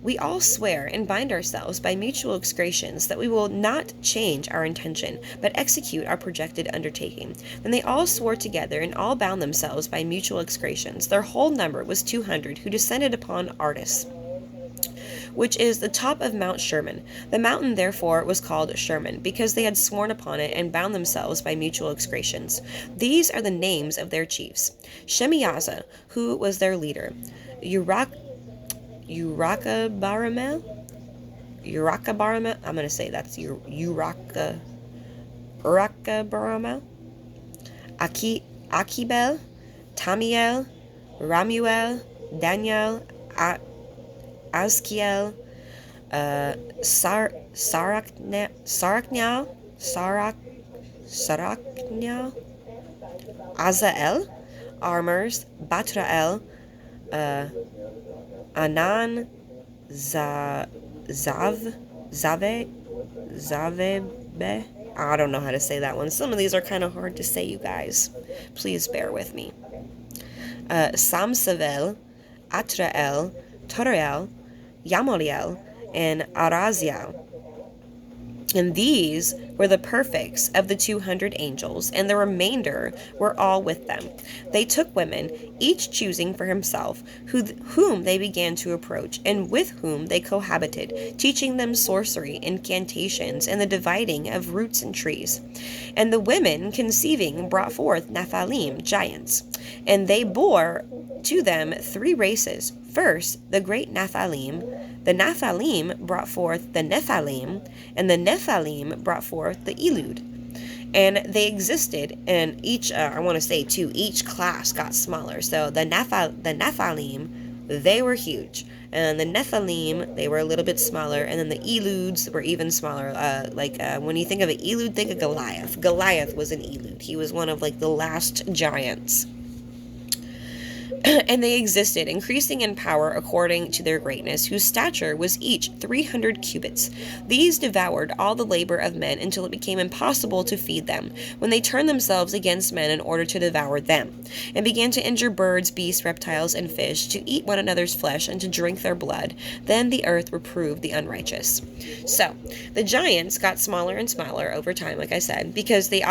we all swear and bind ourselves by mutual excretions that we will not change our intention, but execute our projected undertaking. Then they all swore together and all bound themselves by mutual excretions. Their whole number was 200, who descended upon Ardis, which is the top of Mount Sherman. The mountain, therefore, was called Sherman, because they had sworn upon it and bound themselves by mutual excretions. These are the names of their chiefs: Shemiy'aza, who was their leader; Uraka Baramel. I'm going to say that's Uraka Baramel. Akibel, Tamiel, Ramuel, Daniel, Azkiel, Saraknyal, Aza'zel, Armors, Batrael, Anan, Zavebe. I don't know how to say that one. Some of these are kind of hard to say, you guys. Please bear with me. Samsavel, Atrael, Toriel, Yamoliel, and Araziel. And these were the perfects of the 200 angels, and the remainder were all with them. They took women, each choosing for himself, whom they began to approach, and with whom they cohabited, teaching them sorcery, incantations, and the dividing of roots and trees. And the women, conceiving, brought forth Nephaliym, giants. And they bore to them 3 races. First, the great Nephaliym. The Nephaliym brought forth the Nephaliym, and the Nephaliym brought forth the Elud. And they existed, and each class got smaller. So the Nephaliym, they were huge. And the Nephaliym, they were a little bit smaller. And then the Eluds were even smaller. When you think of an Elud, think of Goliath. Goliath was an Elud. He was one of the last giants. And they existed, increasing in power according to their greatness, whose stature was each 300 cubits. These devoured all the labor of men until it became impossible to feed them, when they turned themselves against men in order to devour them, and began to injure birds, beasts, reptiles, and fish, to eat one another's flesh, and to drink their blood. Then the earth reproved the unrighteous. So, the giants got smaller and smaller over time, like I said, because they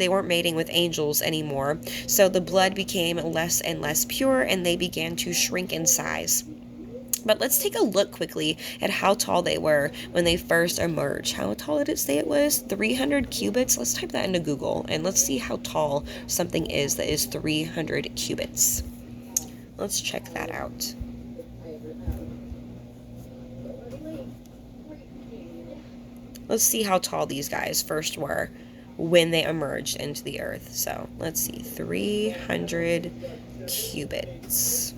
weren't mating with angels anymore, so the blood became less and less pure, and they began to shrink in size. But let's take a look quickly at how tall they were when they first emerged. How tall did it say it was? 300 cubits? Let's type that into Google, and let's see how tall something is that is 300 cubits. Let's check that out. Let's see how tall these guys first were when they emerged into the earth. So, let's see. 300 cubits.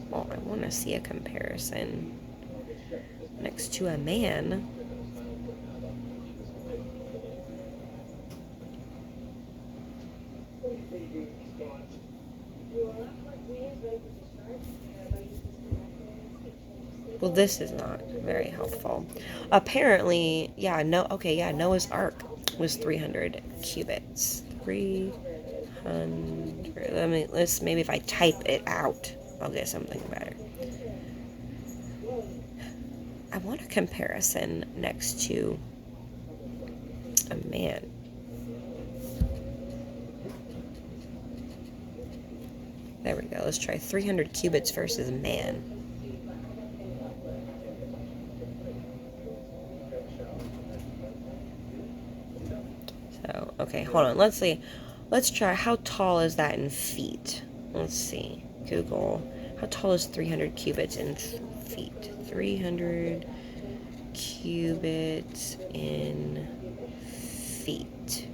Well, I want to see a comparison next to a man. Well, this is not very helpful. Apparently, Noah's Ark was 300 cubits. 300. Maybe if I type it out, I'll get something better. I want a comparison next to a man. There we go. Let's try 300 cubits versus man. So, okay, hold on. Let's see. Let's try, how tall is that in feet? Let's see. Google. How tall is 300 cubits in feet? 300 cubits in feet.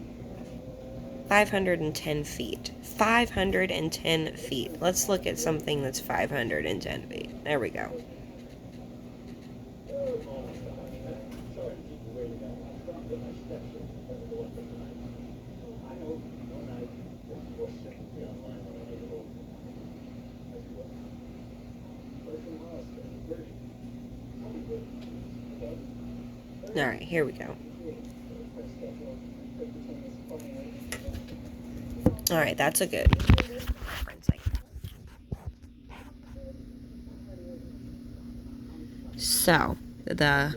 510 feet. 510 feet. Let's look at something that's 510 feet. There we go. All right, here we go. All right, that's a good reference. So, the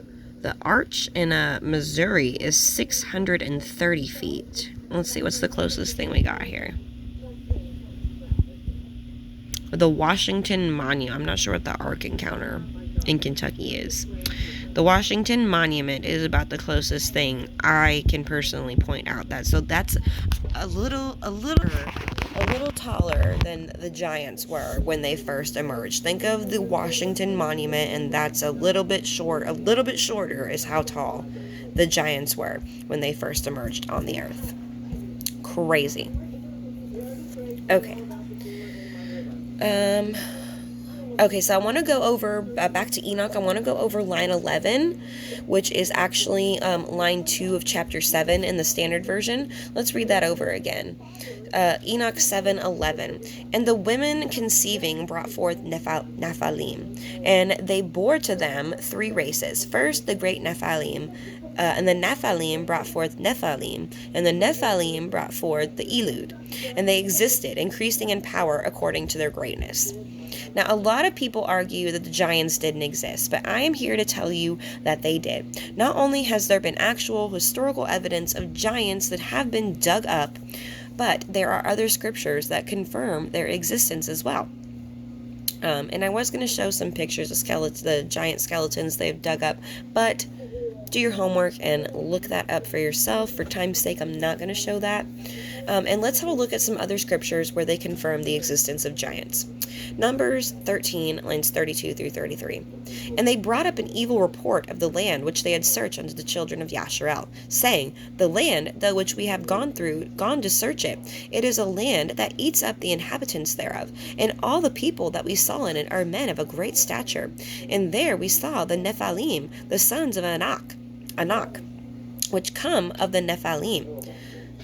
arch in Missouri is 630 feet. Let's see, what's the closest thing we got here? The Washington Monument. I'm not sure what the Ark Encounter in Kentucky is. The Washington Monument is about the closest thing I can personally point out. That's a little taller than the giants were when they first emerged. Think of the Washington Monument, and that's a little bit shorter is how tall the giants were when they first emerged on the earth. Crazy. Okay. Okay, so I want to go over, back to Enoch, I want to go over line 11, which is actually line 2 of chapter 7 in the standard version. Let's read that over again. Enoch 7:11. And the women conceiving brought forth Nephaliym, and they bore to them 3 races. First, the great Nephaliym, and the Nephaliym brought forth Nephaliym, and the Nephaliym brought forth the Elud. And they existed, increasing in power according to their greatness. Now, a lot of people argue that the giants didn't exist, but I am here to tell you that they did. Not only has there been actual historical evidence of giants that have been dug up, but there are other scriptures that confirm their existence as well. And I was going to show some pictures of the giant skeletons they've dug up, but do your homework and look that up for yourself. For time's sake, I'm not going to show that. And let's have a look at some other scriptures where they confirm the existence of giants. Numbers 13, lines 32 through 33. And they brought up an evil report of the land which they had searched unto the children of Yasharel, saying, the land the which we have gone to search it, it is a land that eats up the inhabitants thereof, and all the people that we saw in it are men of a great stature. And there we saw the Nephaliym, the sons of Enoch, which come of the Nephaliym,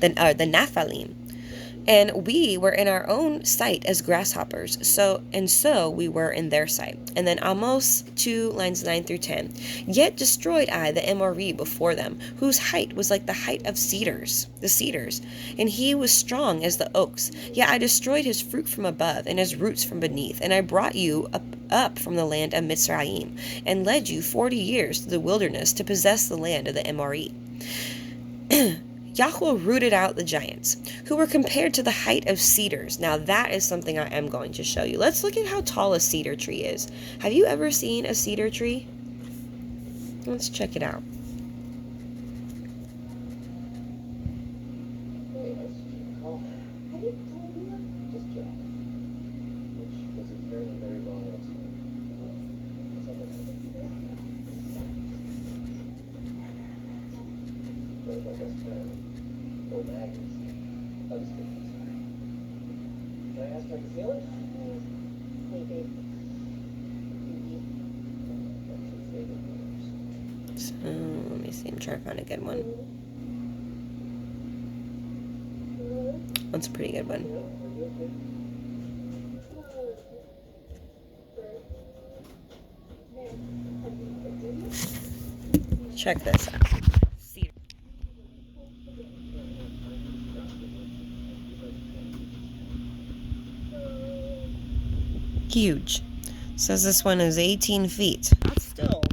the Nephaliym. And we were in our own sight as grasshoppers, so we were in their sight. And then Amos 2, lines 9 through 10. Yet destroyed I the Emori before them, whose height was like the height of the cedars, and he was strong as the oaks. Yet I destroyed his fruit from above, and his roots from beneath. And I brought you up from the land of Mitzrayim, and led you 40 years to the wilderness to possess the land of the Emori. Yahweh rooted out the giants, who were compared to the height of cedars. Now that is something I am going to show you. Let's look at how tall a cedar tree is. Have you ever seen a cedar tree? Let's check it out. So, let me see. I'm trying to find a good one. That's a pretty good one. Check this out. Huge. Says this one is 18 feet. That's still,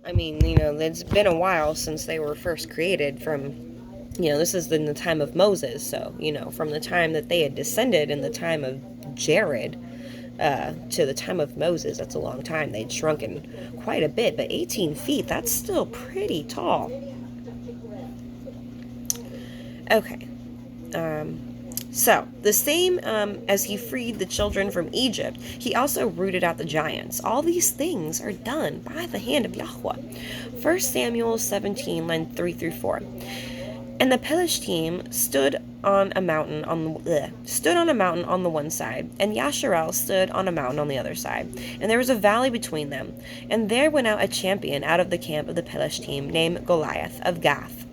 I mean, it's been a while since they were first created this is in the time of Moses, so, from the time that they had descended in the time of Jared to the time of Moses, that's a long time. They'd shrunken quite a bit, but 18 feet, that's still pretty tall. Okay. So, the same as he freed the children from Egypt, he also rooted out the giants. All these things are done by the hand of Yahweh. 1 Samuel 17, line 3 through 4. And the Pelishtim stood on a mountain on the one side, and Yasharel stood on a mountain on the other side. And there was a valley between them. And there went out a champion out of the camp of the Pelishtim, named Goliath of Gath,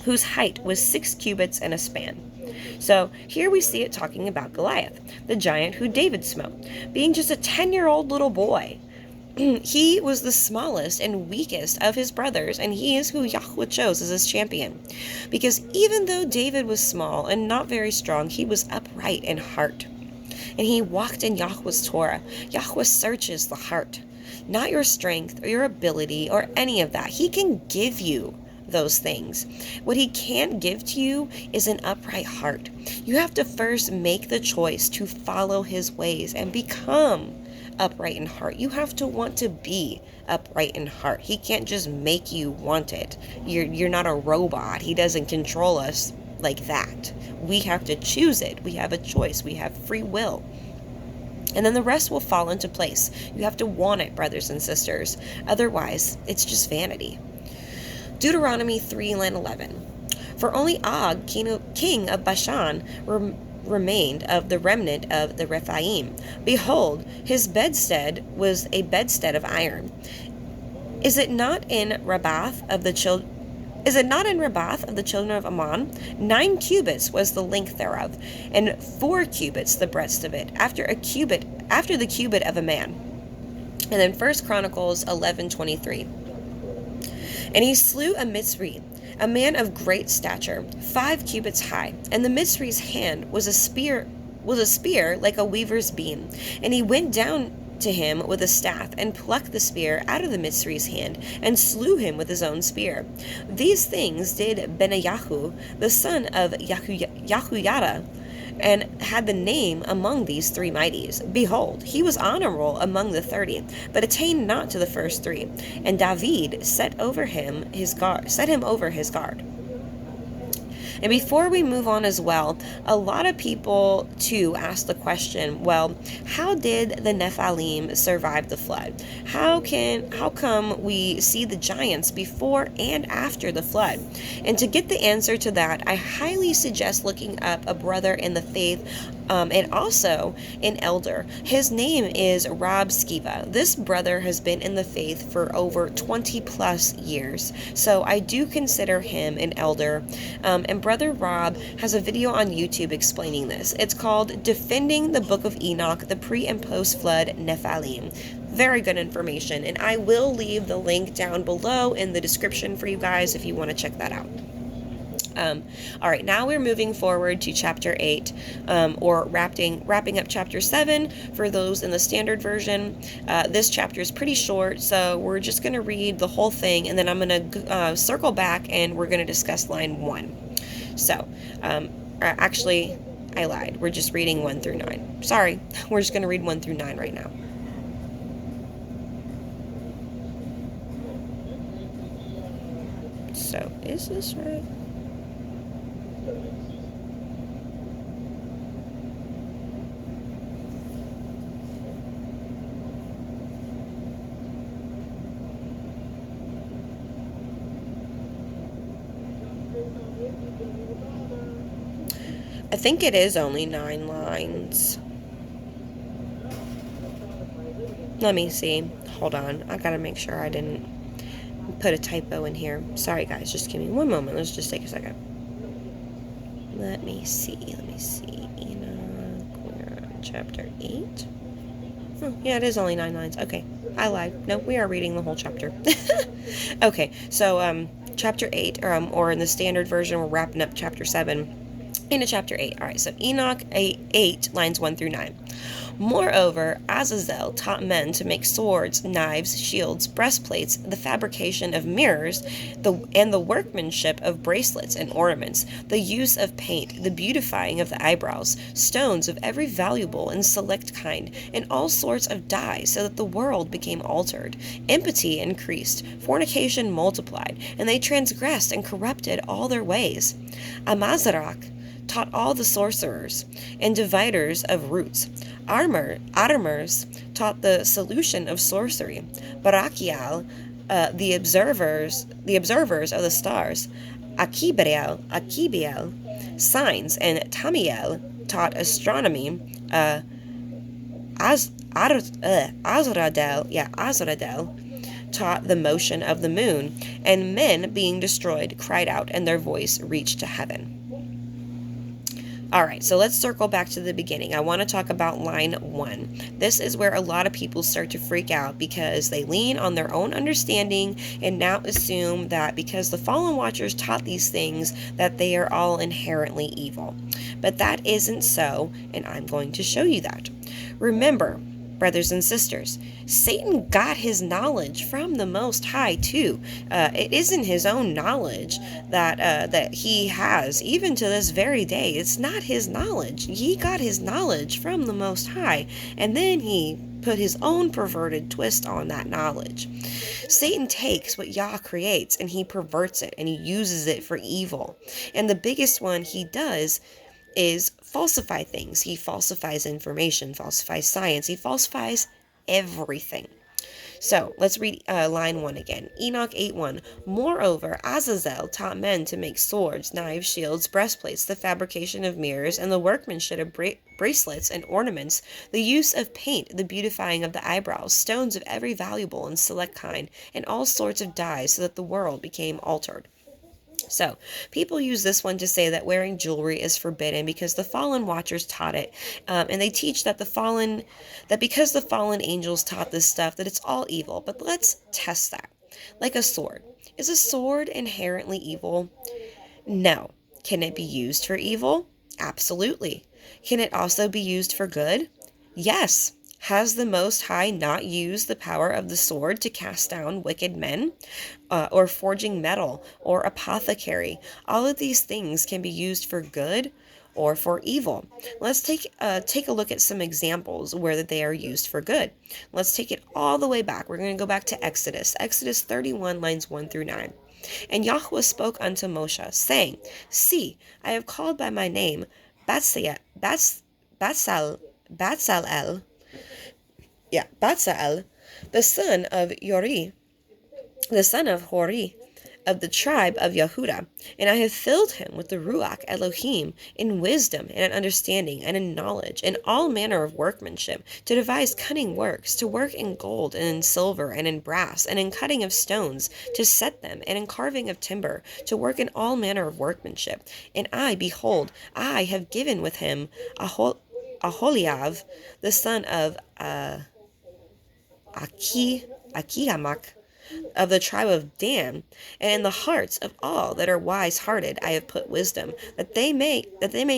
whose height was 6 cubits and a span. So here we see it talking about Goliath, the giant who David smote, being just a 10-year-old little boy. He was the smallest and weakest of his brothers, and he is who Yahweh chose as his champion. Because even though David was small and not very strong, he was upright in heart. And he walked in Yahweh's Torah. Yahweh searches the heart, not your strength or your ability or any of that. He can give you those things. What he can't give to you is an upright heart. You have to first make the choice to follow his ways and become upright in heart. You have to want to be upright in heart. He can't just make you want it. You're not a robot. He doesn't control us like that. We have to choose it. We have a choice. We have free will. And then the rest will fall into place. You have to want it, brothers and sisters. Otherwise, it's just vanity. Deuteronomy 3, line 11. For only Og, king of Bashan, remained of the remnant of the Nephaliym. Behold, his bedstead was a bedstead of iron. Is it not in Rabbath of the children of Ammon? 9 cubits was the length thereof, and 4 cubits the breadth of it, after the cubit of a man. And then 1 Chronicles 11:23. And he slew a Mitzri, a man of great stature, 5 cubits high, and the Mitzri's hand was a spear like a weaver's beam. And he went down to him with a staff, and plucked the spear out of the Mitzri's hand, and slew him with his own spear. These things did Benayahu, the son of Yahuyada, and had the name among these 3 mighties. Behold, he was honorable among the 30, but attained not to the first 3. And David set him over his guard. And before we move on as well, a lot of people too ask the question, well, how did the Nephaliym survive the flood? How come we see the giants before and after the flood? And to get the answer to that, I highly suggest looking up a brother in the faith and also an elder. His name is Rob Skiva. This brother has been in the faith for over 20 plus years. So I do consider him an elder. And Brother Rob has a video on YouTube explaining this. It's called Defending the Book of Enoch, the Pre- and Post-Flood Nephaliym. Very good information. And I will leave the link down below in the description for you guys if you want to check that out. All right, now we're moving forward to chapter 8, or wrapping up chapter 7 for those in the standard version. This chapter is pretty short, so we're just going to read the whole thing, and then I'm going to circle back, and we're going to discuss line 1. So, actually, I lied. We're just reading 1 through 9. Sorry, we're just going to read 1 through 9 right now. So, is this right? I think it is only 9 lines. Let me see. Hold on. I gotta make sure I didn't put a typo in here. Sorry, guys. Just give me one moment. Let's just take a second. Let me see. Enoch, we're on chapter 8. Oh, yeah, it is only 9 lines. Okay. I lied. No, we are reading the whole chapter. Okay. So, chapter 8, or in the standard version, we're wrapping up chapter 7. Into chapter 8. All right, so Enoch 8, lines 1 through 9. Moreover, Aza'zel taught men to make swords, knives, shields, breastplates, the fabrication of mirrors, and the workmanship of bracelets and ornaments, the use of paint, the beautifying of the eyebrows, stones of every valuable and select kind, and all sorts of dyes, so that the world became altered. Impity increased, fornication multiplied, and they transgressed and corrupted all their ways. Amazarach taught all the sorcerers and dividers of roots. Armers taught the solution of sorcery. Barakiel, the observers of the stars. Akibiel, signs, and Tamiel taught astronomy. Azradel taught the motion of the moon, and men being destroyed cried out, and their voice reached to heaven. All right, so let's circle back to the beginning. I want to talk about line 1. This is where a lot of people start to freak out because they lean on their own understanding and now assume that because the fallen watchers taught these things that they are all inherently evil. But that isn't so, and I'm going to show you that. Remember, brothers and sisters, Satan got his knowledge from the Most High too. It isn't his own knowledge that he has, even to this very day. It's not his knowledge. He got his knowledge from the Most High, and then he put his own perverted twist on that knowledge. Satan takes what Yah creates and he perverts it and he uses it for evil. And the biggest one he does is falsify things. He falsifies information, falsifies science, he falsifies everything. So let's read line 1 again. Enoch 8:1. Moreover, Aza'zel taught men to make swords, knives, shields, breastplates, the fabrication of mirrors, and the workmanship of bracelets and ornaments, the use of paint, the beautifying of the eyebrows, stones of every valuable and select kind, and all sorts of dyes, so that the world became altered. So, people use this one to say that wearing jewelry is forbidden because the fallen watchers taught it, and they teach that because the fallen angels taught this stuff, that it's all evil. But let's test that. Like a sword. Is a sword inherently evil? No. Can it be used for evil? Absolutely. Can it also be used for good? Yes. Has the Most High not used the power of the sword to cast down wicked men? Or forging metal, or apothecary? All of these things can be used for good or for evil. Let's take a look at some examples where they are used for good. Let's take it all the way back. We're going to go back to Exodus 31, lines 1 through 9. And Yahweh spoke unto Moshe, saying, See, I have called by my name Batzalel, the son of Hori, of the tribe of Yehudah, and I have filled him with the Ruach Elohim in wisdom and in understanding and in knowledge, in all manner of workmanship, to devise cunning works, to work in gold and in silver and in brass, and in cutting of stones, to set them, and in carving of timber, to work in all manner of workmanship. And I, behold, I have given with him Aholiab, the son of Achihamach, of the tribe of Dan, and in the hearts of all that are wise-hearted I have put wisdom, that they may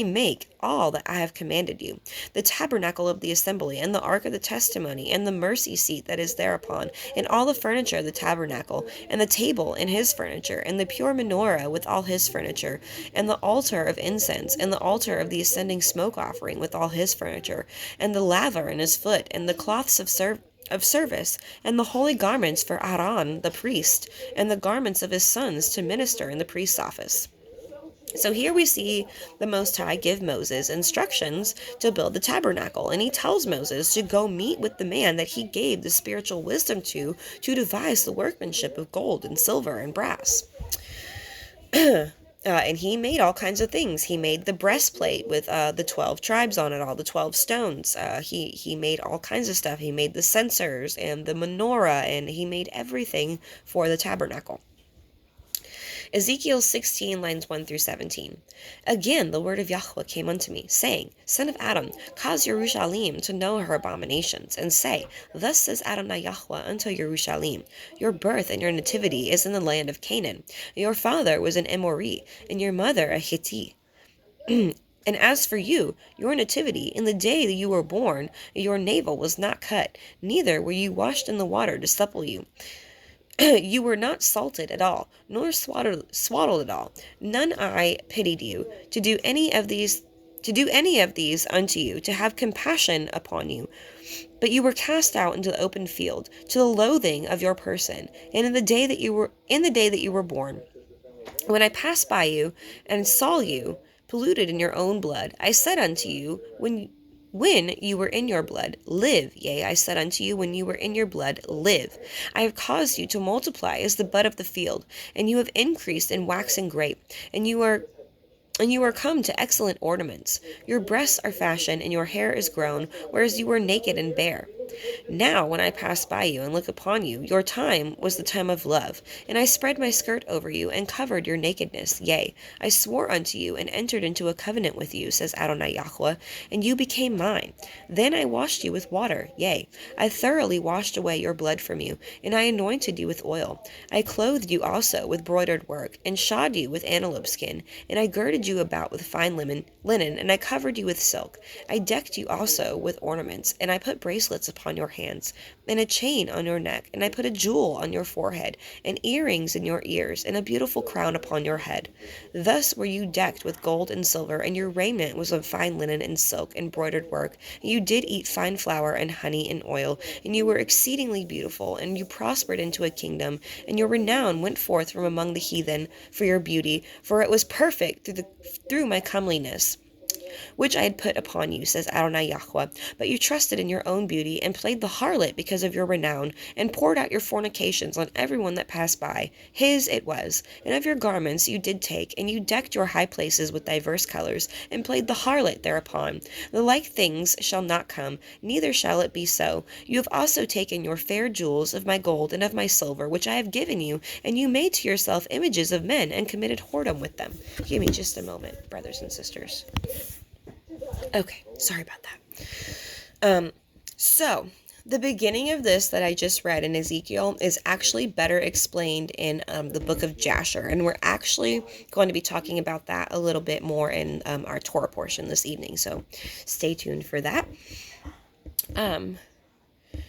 make all that I have commanded you, the tabernacle of the assembly, and the ark of the testimony, and the mercy seat that is thereupon, and all the furniture of the tabernacle, and the table and his furniture, and the pure menorah with all his furniture, and the altar of incense, and the altar of the ascending smoke offering with all his furniture, and the laver in his foot, and the cloths of service, and the holy garments for Aaron the priest, and the garments of his sons to minister in the priest's office. So here we see the Most High give Moses instructions to build the tabernacle, and he tells Moses to go meet with the man that he gave the spiritual wisdom to devise the workmanship of gold and silver and brass. And he made all kinds of things. He made the breastplate with the 12 tribes on it, all the 12 stones. He made all kinds of stuff. He made the censers and the menorah, and he made everything for the tabernacle. Ezekiel 16, lines 1 through 17. Again, the word of Yahweh came unto me, saying, Son of Adam, cause Yerushalayim to know her abominations, and say, Thus says Adonai Yahweh unto Yerushalayim, Your birth and your nativity is in the land of Canaan. Your father was an Amori, and your mother a Hittite. And as for you, your nativity, in the day that you were born, your navel was not cut, neither were you washed in the water to supple you. You were not salted at all, nor swaddled at all. None I pitied you to do any of these unto you, to have compassion upon you. But you were cast out into the open field, to the loathing of your person, and in the day that you were born. When I passed by you and saw you, polluted in your own blood. I said unto you, when you were in your blood, live. Yea, I said unto you, when you were in your blood, live. I have caused you to multiply as the bud of the field, and you have increased and waxen great, and you are come to excellent ornaments. Your breasts are fashioned, and your hair is grown, whereas you were naked and bare. Now, when I pass by you and look upon you, your time was the time of love, and I spread my skirt over you and covered your nakedness. Yea, I swore unto you and entered into a covenant with you, says Adonai Yahweh, and you became mine. Then I washed you with water. Yea, I thoroughly washed away your blood from you, and I anointed you with oil. I clothed you also with broidered work, and shod you with antelope skin, and I girded you about with fine linen, and I covered you with silk. I decked you also with ornaments, and I put bracelets upon your hands, and a chain on your neck, and I put a jewel on your forehead, and earrings in your ears, and a beautiful crown upon your head. Thus were you decked with gold and silver, and your raiment was of fine linen and silk and broidered work. And you did eat fine flour and honey and oil, and you were exceedingly beautiful, and you prospered into a kingdom, and your renown went forth from among the heathen for your beauty, for it was perfect through my comeliness, which I had put upon you, says Adonai Yahweh. But you trusted in your own beauty, and played the harlot because of your renown, and poured out your fornications on everyone that passed by. His it was, and of your garments you did take, and you decked your high places with diverse colors, and played the harlot thereupon. The like things shall not come, neither shall it be so. You have also taken your fair jewels of my gold and of my silver, which I have given you, and you made to yourself images of men, and committed whoredom with them. Give me just a moment, brothers and sisters. Okay, sorry about that. So the beginning of this that I just read in Ezekiel is actually better explained in the book of Jasher, and we're actually going to be talking about that a little bit more in our Torah portion this evening, so stay tuned for that.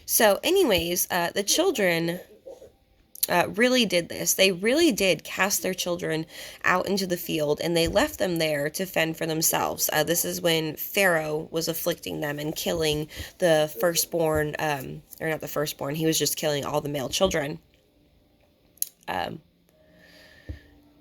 So anyways, the children really did this. They really did cast their children out into the field, and they left them there to fend for themselves. This is when Pharaoh was afflicting them and killing the firstborn, or not the firstborn, he was just killing all the male children.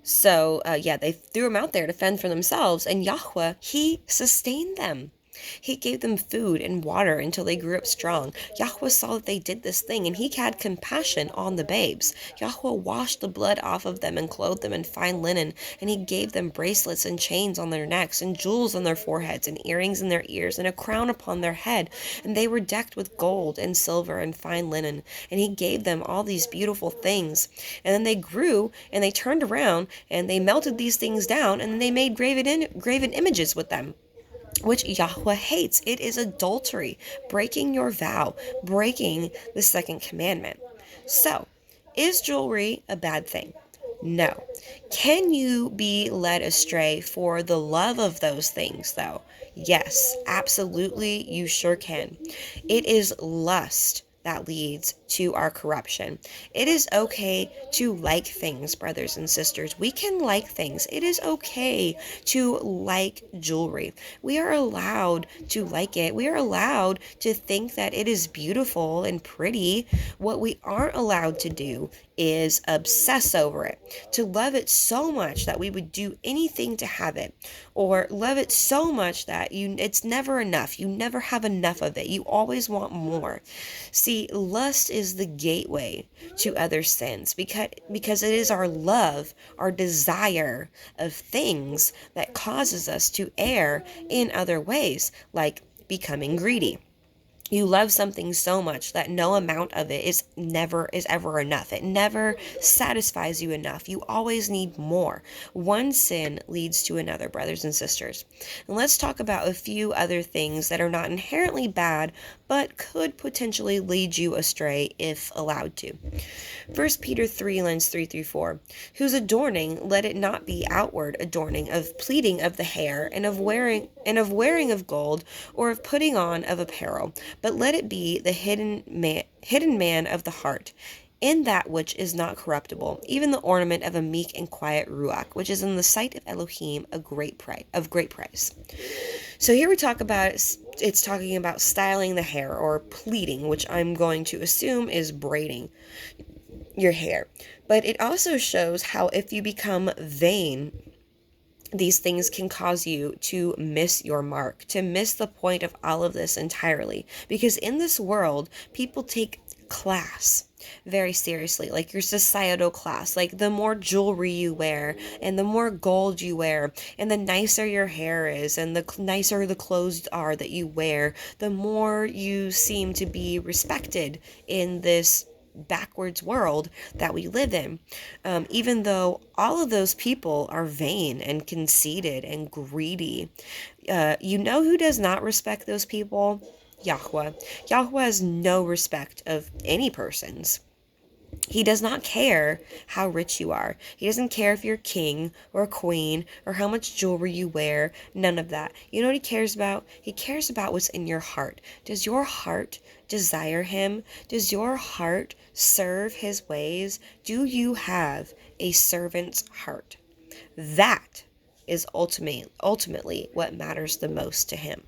So they threw them out there to fend for themselves, and Yahweh, he sustained them. He gave them food and water until they grew up strong. Yahweh saw that they did this thing, and he had compassion on the babes. Yahweh washed the blood off of them and clothed them in fine linen, and he gave them bracelets and chains on their necks, and jewels on their foreheads, and earrings in their ears, and a crown upon their head. And they were decked with gold and silver and fine linen, and he gave them all these beautiful things. And then they grew, and they turned around, and they melted these things down, and they made graven images with them, which Yahweh hates. It is adultery, breaking your vow, breaking the second commandment. So, is jewelry a bad thing? No. Can you be led astray for the love of those things, though? Yes, absolutely, you sure can. It is lust that leads to our corruption. It is okay to like things, brothers and sisters. We can like things. It is okay to like jewelry. We are allowed to like it. We are allowed to think that it is beautiful and pretty. What we aren't allowed to do is obsess over it, to love it so much that we would do anything to have it, or love it so much that it's never enough. You never have enough of it. You always want more. See, lust is the gateway to other sins because it is our love, our desire of things that causes us to err in other ways, like becoming greedy. You love something so much that no amount of it is ever enough. It never satisfies you enough. You always need more. One sin leads to another, brothers and sisters. And let's talk about a few other things that are not inherently bad, but could potentially lead you astray if allowed to. 1 Peter 3, lines 3 through 4. Whose adorning, let it not be outward adorning of pleating of the hair, and of wearing of gold, or of putting on of apparel, but let it be the hidden man of the heart, in that which is not corruptible, even the ornament of a meek and quiet ruach, which is in the sight of Elohim of great price. So here we talk about, it's talking about styling the hair, or pleating, which I'm going to assume is braiding your hair. But it also shows how if you become vain, these things can cause you to miss your mark, to miss the point of all of this entirely. Because in this world, people take class very seriously, like your societal class. Like the more jewelry you wear, and the more gold you wear, and the nicer your hair is, and the nicer the clothes are that you wear, the more you seem to be respected in this backwards world that we live in. Even though all of those people are vain and conceited and greedy. You know who does not respect those people? Yahweh. Yahweh has no respect of any person's. He does not care how rich you are. He doesn't care if you're king or queen or how much jewelry you wear. None of that. You know what he cares about? He cares about what's in your heart. Does your heart desire him? Does your heart serve his ways? Do you have a servant's heart? That is ultimately what matters the most to him.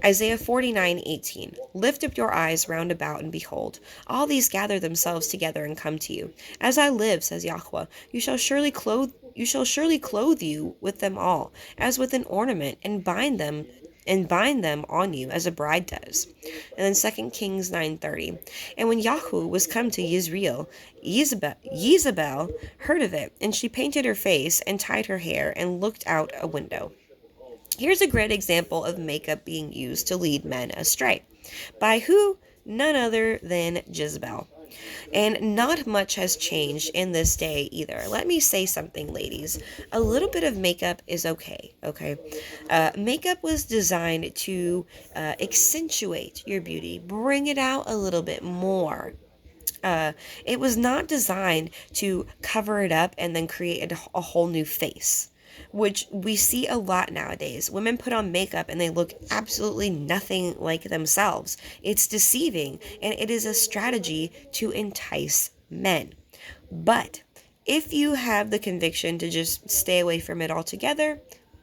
Isaiah 49:18. Lift up your eyes round about and behold, all these gather themselves together and come to you. As I live, says Yahweh, you shall surely clothe you with them all, as with an ornament, and bind them on you as a bride does. And then 2 Kings 9:30. And when Yahu was come to Yisrael, Jezebel heard of it, and she painted her face and tied her hair and looked out a window. Here's a great example of makeup being used to lead men astray. By who? None other than Jezebel. And not much has changed in this day either. Let me say something, ladies. A little bit of makeup is okay. Makeup was designed to accentuate your beauty, bring it out a little bit more. It was not designed to cover it up and then create a whole new face, which we see a lot nowadays. Women put on makeup and they look absolutely nothing like themselves. It's deceiving, and it is a strategy to entice men. But if you have the conviction to just stay away from it altogether,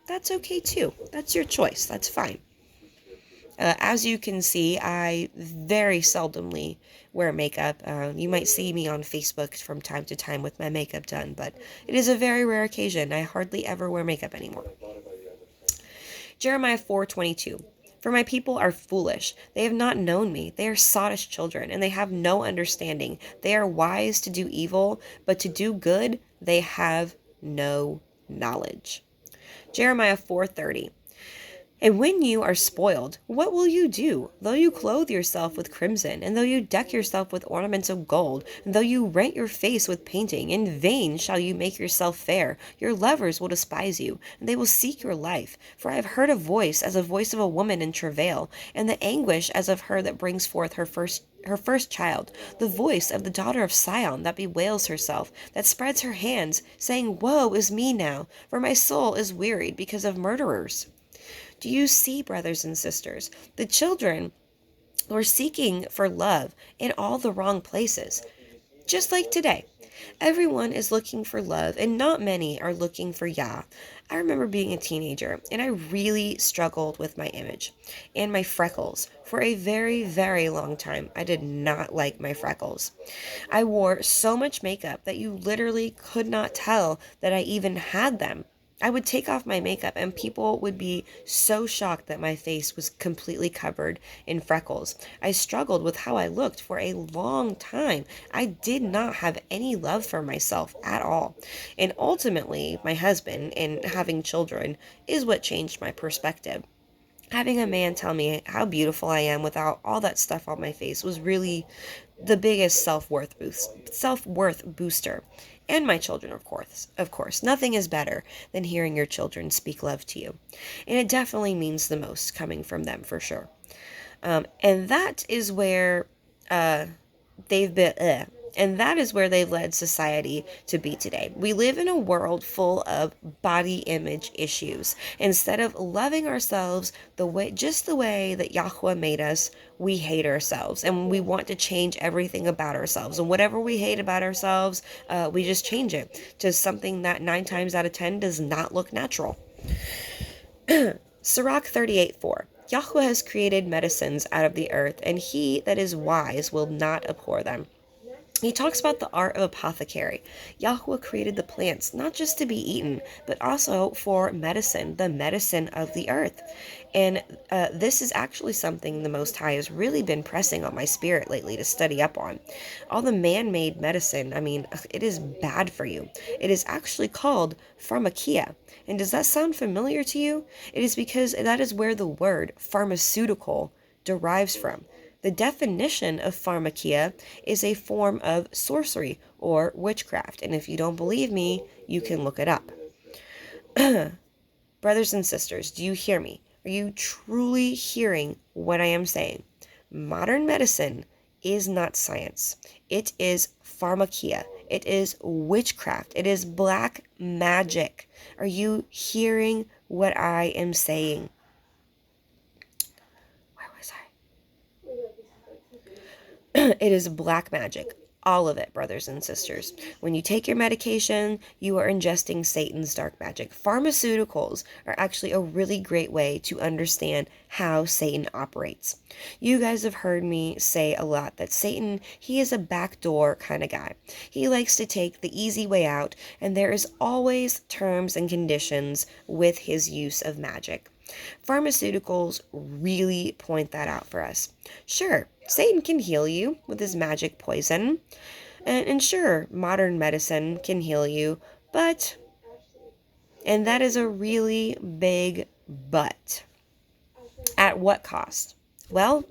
that's okay too. That's your choice. That's fine. As you can see, I very seldomly wear makeup. You might see me on Facebook from time to time with my makeup done, but it is a very rare occasion. I hardly ever wear makeup anymore. Jeremiah 4:22. For my people are foolish. They have not known me. They are sottish children, and they have no understanding. They are wise to do evil, but to do good they have no knowledge. Jeremiah 4:30. And when you are spoiled, what will you do? Though you clothe yourself with crimson, and though you deck yourself with ornaments of gold, and though you rent your face with painting, in vain shall you make yourself fair. Your lovers will despise you, and they will seek your life. For I have heard a voice as a voice of a woman in travail, and the anguish as of her that brings forth her first child, the voice of the daughter of Sion that bewails herself, that spreads her hands, saying, Woe is me now, for my soul is wearied because of murderers. Do you see, brothers and sisters, the children were seeking for love in all the wrong places? Just like today, everyone is looking for love, and not many are looking for Yah. I remember being a teenager, and I really struggled with my image and my freckles. For a very, very long time, I did not like my freckles. I wore so much makeup that you literally could not tell that I even had them. I would take off my makeup and people would be so shocked that my face was completely covered in freckles. I struggled with how I looked for a long time. I did not have any love for myself at all. And ultimately, my husband and having children is what changed my perspective. Having a man tell me how beautiful I am without all that stuff on my face was really the biggest self-worth booster. And my children, of course. Nothing is better than hearing your children speak love to you. And it definitely means the most coming from them, for sure. And that is where they've been... And that is where they've led society to be today. We live in a world full of body image issues. Instead of loving ourselves just the way that Yahweh made us, we hate ourselves and we want to change everything about ourselves. And whatever we hate about ourselves, we just change it to something that 9 times out of 10 does not look natural. Sirach 38:4. Yahweh has created medicines out of the earth, and he that is wise will not abhor them. He talks about the art of apothecary. Yahweh created the plants not just to be eaten, but also for medicine, the medicine of the earth. And this is actually something the Most High has really been pressing on my spirit lately to study up on. All the man-made medicine, I mean, it is bad for you. It is actually called pharmakia. And does that sound familiar to you? It is because that is where the word pharmaceutical derives from. The definition of pharmakia is a form of sorcery or witchcraft, and if you don't believe me, you can look it up. Brothers and sisters, do you hear me? Are you truly hearing what I am saying? Modern medicine is not science. It is pharmakia. It is witchcraft. It is black magic. Are you hearing what I am saying? Where was I? It is black magic. All of it, brothers and sisters. When you take your medication, you are ingesting Satan's dark magic. Pharmaceuticals are actually a really great way to understand how Satan operates. You guys have heard me say a lot that Satan, he is a backdoor kind of guy. He likes to take the easy way out, and there is always terms and conditions with his use of magic. Pharmaceuticals really point that out for us. Sure, Satan can heal you with his magic poison, and sure, modern medicine can heal you, but, and that is a really big but. At what cost? Well,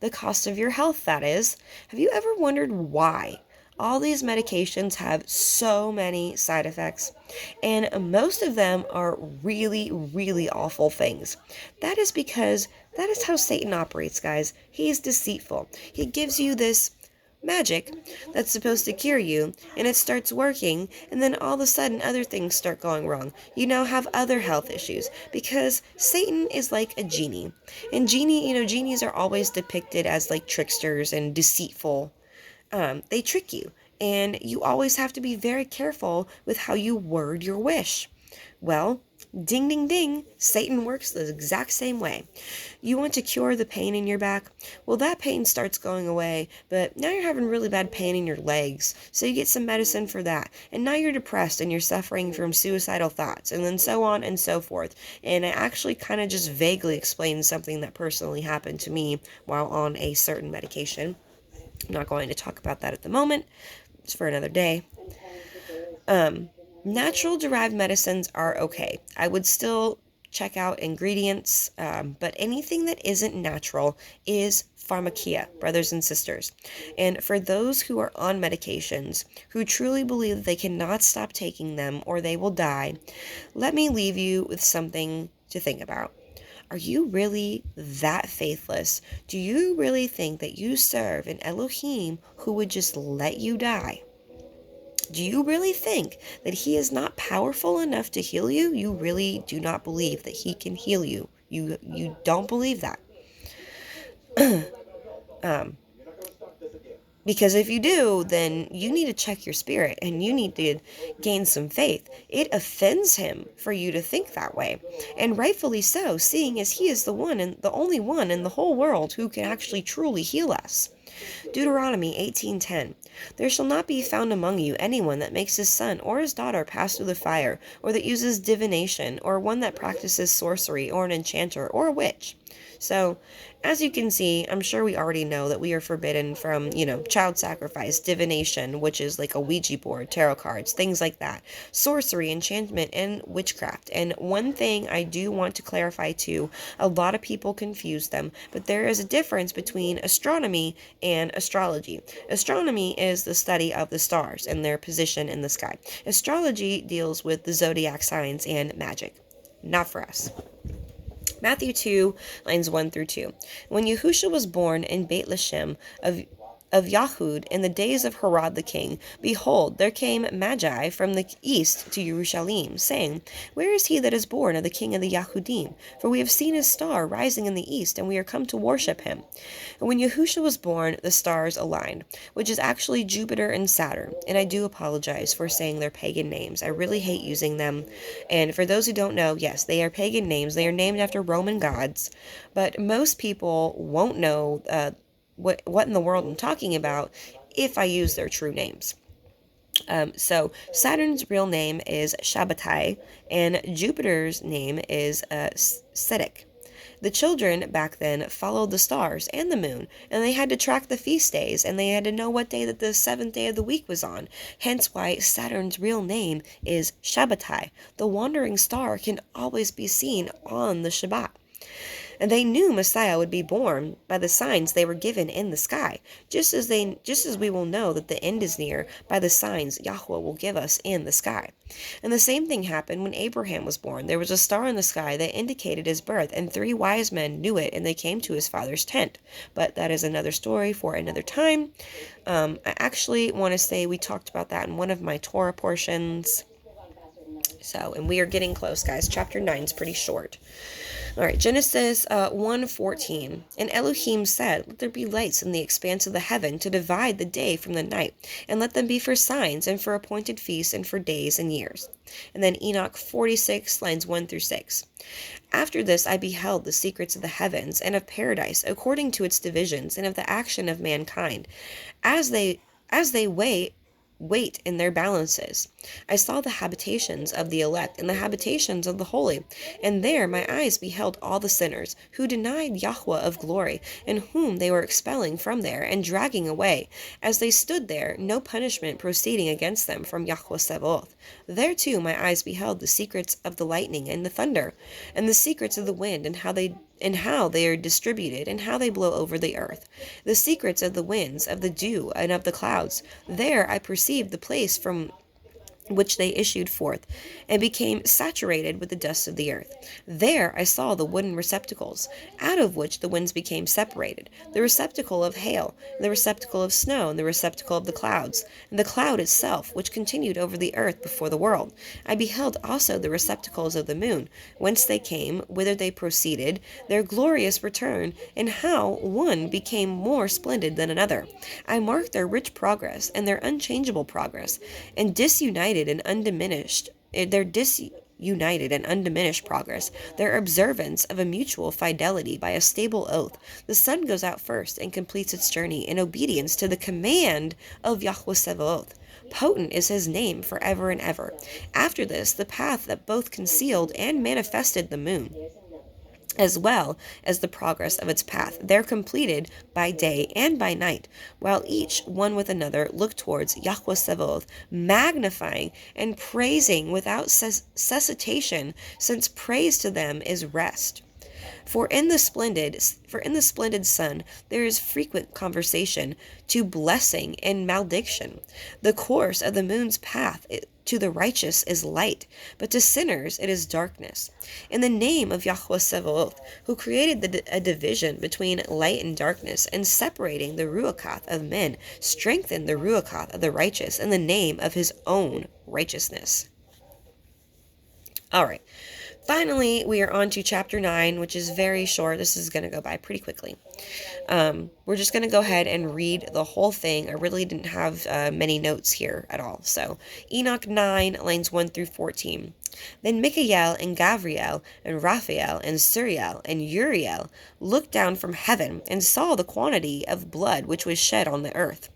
the cost of your health, that is. Have you ever wondered why all these medications have so many side effects? And most of them are really, really awful things. That is because that is how Satan operates, guys. He is deceitful. He gives you this magic that's supposed to cure you, and it starts working, and then all of a sudden other things start going wrong. You now have other health issues because Satan is like a genie. And genies are always depicted as like tricksters and deceitful. They trick you, and you always have to be very careful with how you word your wish. Well, ding ding ding, Satan works the exact same way. You want to cure the pain in your back? Well, that pain starts going away, but now you're having really bad pain in your legs, so you get some medicine for that. And now you're depressed and you're suffering from suicidal thoughts, and then so on and so forth. And I actually kind of just vaguely explained something that personally happened to me while on a certain medication. I'm not going to talk about that at the moment. It's for another day. Natural derived medicines are okay. I would still check out ingredients, but anything that isn't natural is pharmakia, brothers and sisters. And for those who are on medications, who truly believe that they cannot stop taking them or they will die, let me leave you with something to think about. Are you really that faithless? Do you really think that you serve an Elohim who would just let you die? Do you really think that he is not powerful enough to heal you? You really do not believe that he can heal you. You don't believe that. Because if you do, then you need to check your spirit and you need to gain some faith. It offends him for you to think that way. And rightfully so, seeing as he is the one and the only one in the whole world who can actually truly heal us. Deuteronomy 18:10. There shall not be found among you anyone that makes his son or his daughter pass through the fire, or that uses divination, or one that practices sorcery, or an enchanter, or a witch. So, as you can see, I'm sure we already know that we are forbidden from, child sacrifice, divination, which is like a Ouija board, tarot cards, things like that, sorcery, enchantment, and witchcraft. And one thing I do want to clarify too, a lot of people confuse them, but there is a difference between astronomy and astrology. Astronomy is the study of the stars and their position in the sky. Astrology deals with the zodiac signs and magic. Not for us. Matthew 2, lines 1 through 2. When Yahusha was born in Beit Lashem of Yahud in the days of Herod the king, behold, there came Magi from the east to Jerusalem, saying, Where is he that is born of the king of the Yahudim? For we have seen his star rising in the east, and we are come to worship him. And when Yahusha was born, the stars aligned, which is actually Jupiter and Saturn. And I do apologize for saying their pagan names. I really hate using them. And for those who don't know, yes, they are pagan names. They are named after Roman gods. But most people won't know what in the world I'm talking about if I use their true names. So Saturn's real name is Shabbatai, and Jupiter's name is Sedek. The children back then followed the stars and the moon, and they had to track the feast days, and they had to know what day that the seventh day of the week was on. Hence why Saturn's real name is Shabbatai. The wandering star can always be seen on the Shabbat. And they knew Messiah would be born by the signs they were given in the sky, just as we will know that the end is near by the signs Yahweh will give us in the sky. And the same thing happened when Abraham was born. There was a star in the sky that indicated his birth, and 3 wise men knew it, and they came to his father's tent. But that is another story for another time. I actually want to say we talked about that in one of my Torah portions. So, and we are getting close, guys. Chapter 9 is pretty short. All right, Genesis 1:14. And Elohim said, "Let there be lights in the expanse of the heaven to divide the day from the night, and let them be for signs and for appointed feasts and for days and years." And then Enoch 46, lines 1 through 6. After this I beheld the secrets of the heavens and of paradise according to its divisions, and of the action of mankind, as they weight in their balances. I saw the habitations of the elect and the habitations of the holy, and there my eyes beheld all the sinners who denied Yahweh of glory, and whom they were expelling from there and dragging away. As they stood there, no punishment proceeding against them from Yahweh Sebaoth. There too my eyes beheld the secrets of the lightning and the thunder, and the secrets of the wind, and how they are distributed, and how they blow over the earth. The secrets of the winds, of the dew, and of the clouds. There I perceived the place from which they issued forth, and became saturated with the dust of the earth. There I saw the wooden receptacles, out of which the winds became separated, the receptacle of hail, the receptacle of snow, and the receptacle of the clouds, and the cloud itself, which continued over the earth before the world. I beheld also the receptacles of the moon, whence they came, whither they proceeded, their glorious return, and how one became more splendid than another. I marked their rich progress, and their unchangeable progress, and disunited and undiminished progress, their observance of a mutual fidelity by a stable oath. The sun goes out first and completes its journey in obedience to the command of Yahweh Sebaoth. Potent is his name forever and ever. After this, the path that both concealed and manifested the moon, as well as the progress of its path, there completed by day and by night, while each one with another looked towards Yahweh Sebaoth, magnifying and praising without cessation, since praise to them is rest. For in the splendid sun there is frequent conversation to blessing and malediction. The course of the moon's path to the righteous is light, but to sinners it is darkness. In the name of Yahweh Sebaoth, who created a division between light and darkness, and separating the Ruachath of men, strengthened the Ruachath of the righteous in the name of his own righteousness. All right. Finally, we are on to chapter 9, which is very short. This is going to go by pretty quickly. We're just going to go ahead and read the whole thing. I really didn't have many notes here at all. So, Enoch 9, lines 1 through 14. Then Michael and Gavriel and Raphael and Suriel and Uriel looked down from heaven and saw the quantity of blood which was shed on the earth,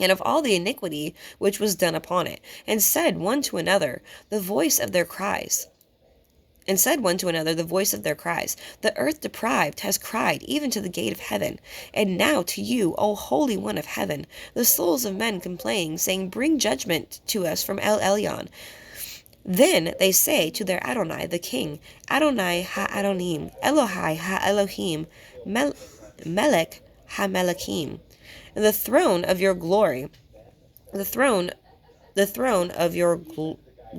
and of all the iniquity which was done upon it, and said one to another the voice of their cries. The earth deprived has cried even to the gate of heaven. And now to you, O Holy One of heaven, the souls of men complain, saying, Bring judgment to us from El Elyon. Then they say to their Adonai, the King, Adonai ha-Adonim, Elohai ha-Elohim, Melech ha-Melechim. And the throne of your glory,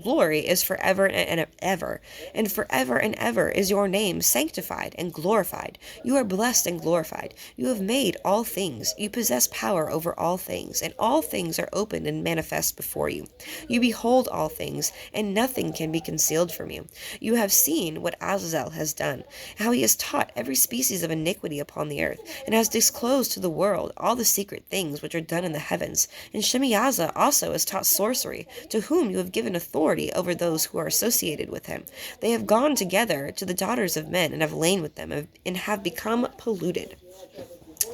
glory is forever and ever, and forever and ever is your name sanctified and glorified. You are blessed and glorified. You have made all things. You possess power over all things, and all things are opened and manifest before you. You behold all things, and nothing can be concealed from you. You have seen what Aza'zel has done, how he has taught every species of iniquity upon the earth, and has disclosed to the world all the secret things which are done in the heavens. And Shemiy'aza also has taught sorcery, to whom you have given authority over those who are associated with him. They have gone together to the daughters of men, and have lain with them, and have become polluted.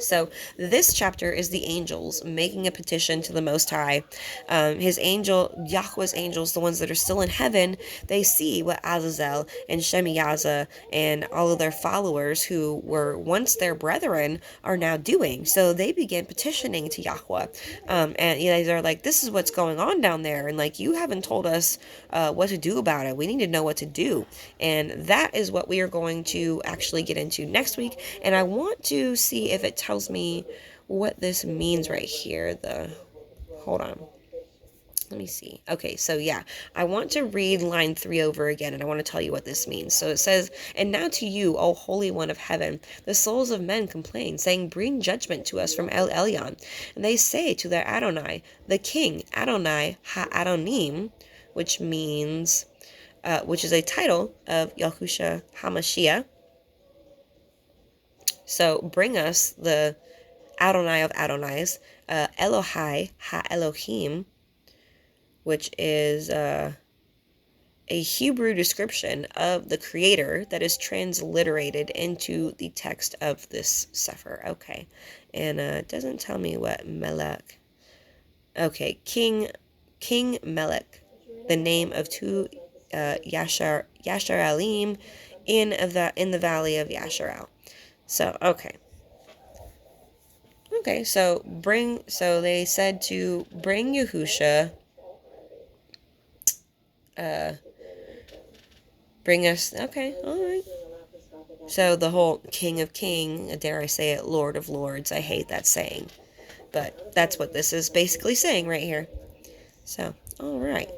So this chapter is the angels making a petition to the Most High. Yahweh's angels, the ones that are still in heaven, they see what Aza'zel and Shemiy'aza and all of their followers who were once their brethren are now doing. So they begin petitioning to Yahweh. And they're like, this is what's going on down there. And like, you haven't told us what to do about it. We need to know what to do. And that is what we are going to actually get into next week. And I want to see if it tells me what this means right here. Hold on. Let me see. Okay, so yeah, I want to read line 3 over again, and I want to tell you what this means. So it says, "And now to you, O Holy One of Heaven, the souls of men complain, saying, bring judgment to us from El Elyon. And they say to their Adonai, the King, Adonai Ha-Adonim," which means, which is a title of Yahushua HaMashiach. So bring us the Adonai of Adonais, Elohai Ha-Elohim, which is a Hebrew description of the creator that is transliterated into the text of this Cepher. Okay. And it doesn't tell me what Melech. Okay, King Melech, the name of two Yasharalim in the valley of Yasharal. So, okay. Okay, so they said to bring Yahusha, bring us, okay, alright. So the whole King of King, dare I say it, Lord of Lords, I hate that saying. But that's what this is basically saying right here. So, alright.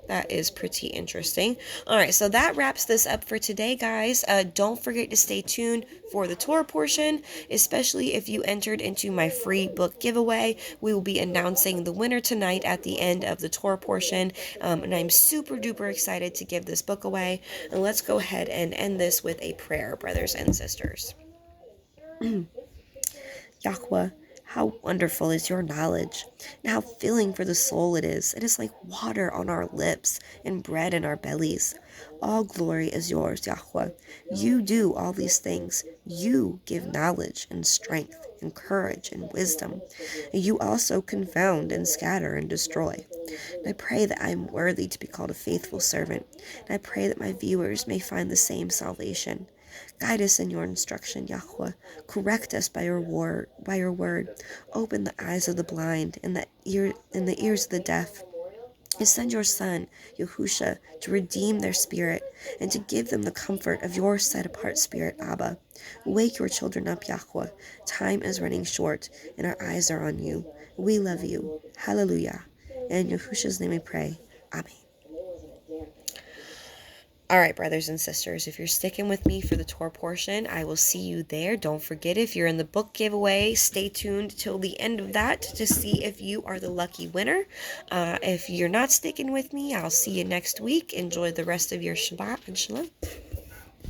That is pretty interesting. All right, so that wraps this up for today, guys. Don't forget to stay tuned for the Torah portion, especially if you entered into my free book giveaway. We will be announcing the winner tonight at the end of the Torah portion, and I'm super duper excited to give this book away. And let's go ahead and end this with a prayer, brothers and sisters. Yahweh, how wonderful is your knowledge, and how filling for the soul it is. It is like water on our lips and bread in our bellies. All glory is yours, Yahweh. You do all these things. You give knowledge and strength and courage and wisdom. And you also confound and scatter and destroy. And I pray that I am worthy to be called a faithful servant. And I pray that my viewers may find the same salvation. Guide us in your instruction, Yahweh. Correct us by your word. Open the eyes of the blind and the ears of the deaf. And send your Son, Yahusha, to redeem their spirit and to give them the comfort of your set-apart spirit, Abba. Wake your children up, Yahweh. Time is running short, and our eyes are on you. We love you. Hallelujah. In Yahusha's name we pray. Amen. All right, brothers and sisters, if you're sticking with me for the Torah portion, I will see you there. Don't forget, if you're in the book giveaway, stay tuned till the end of that to see if you are the lucky winner. If you're not sticking with me, I'll see you next week. Enjoy the rest of your Shabbat and Shalom.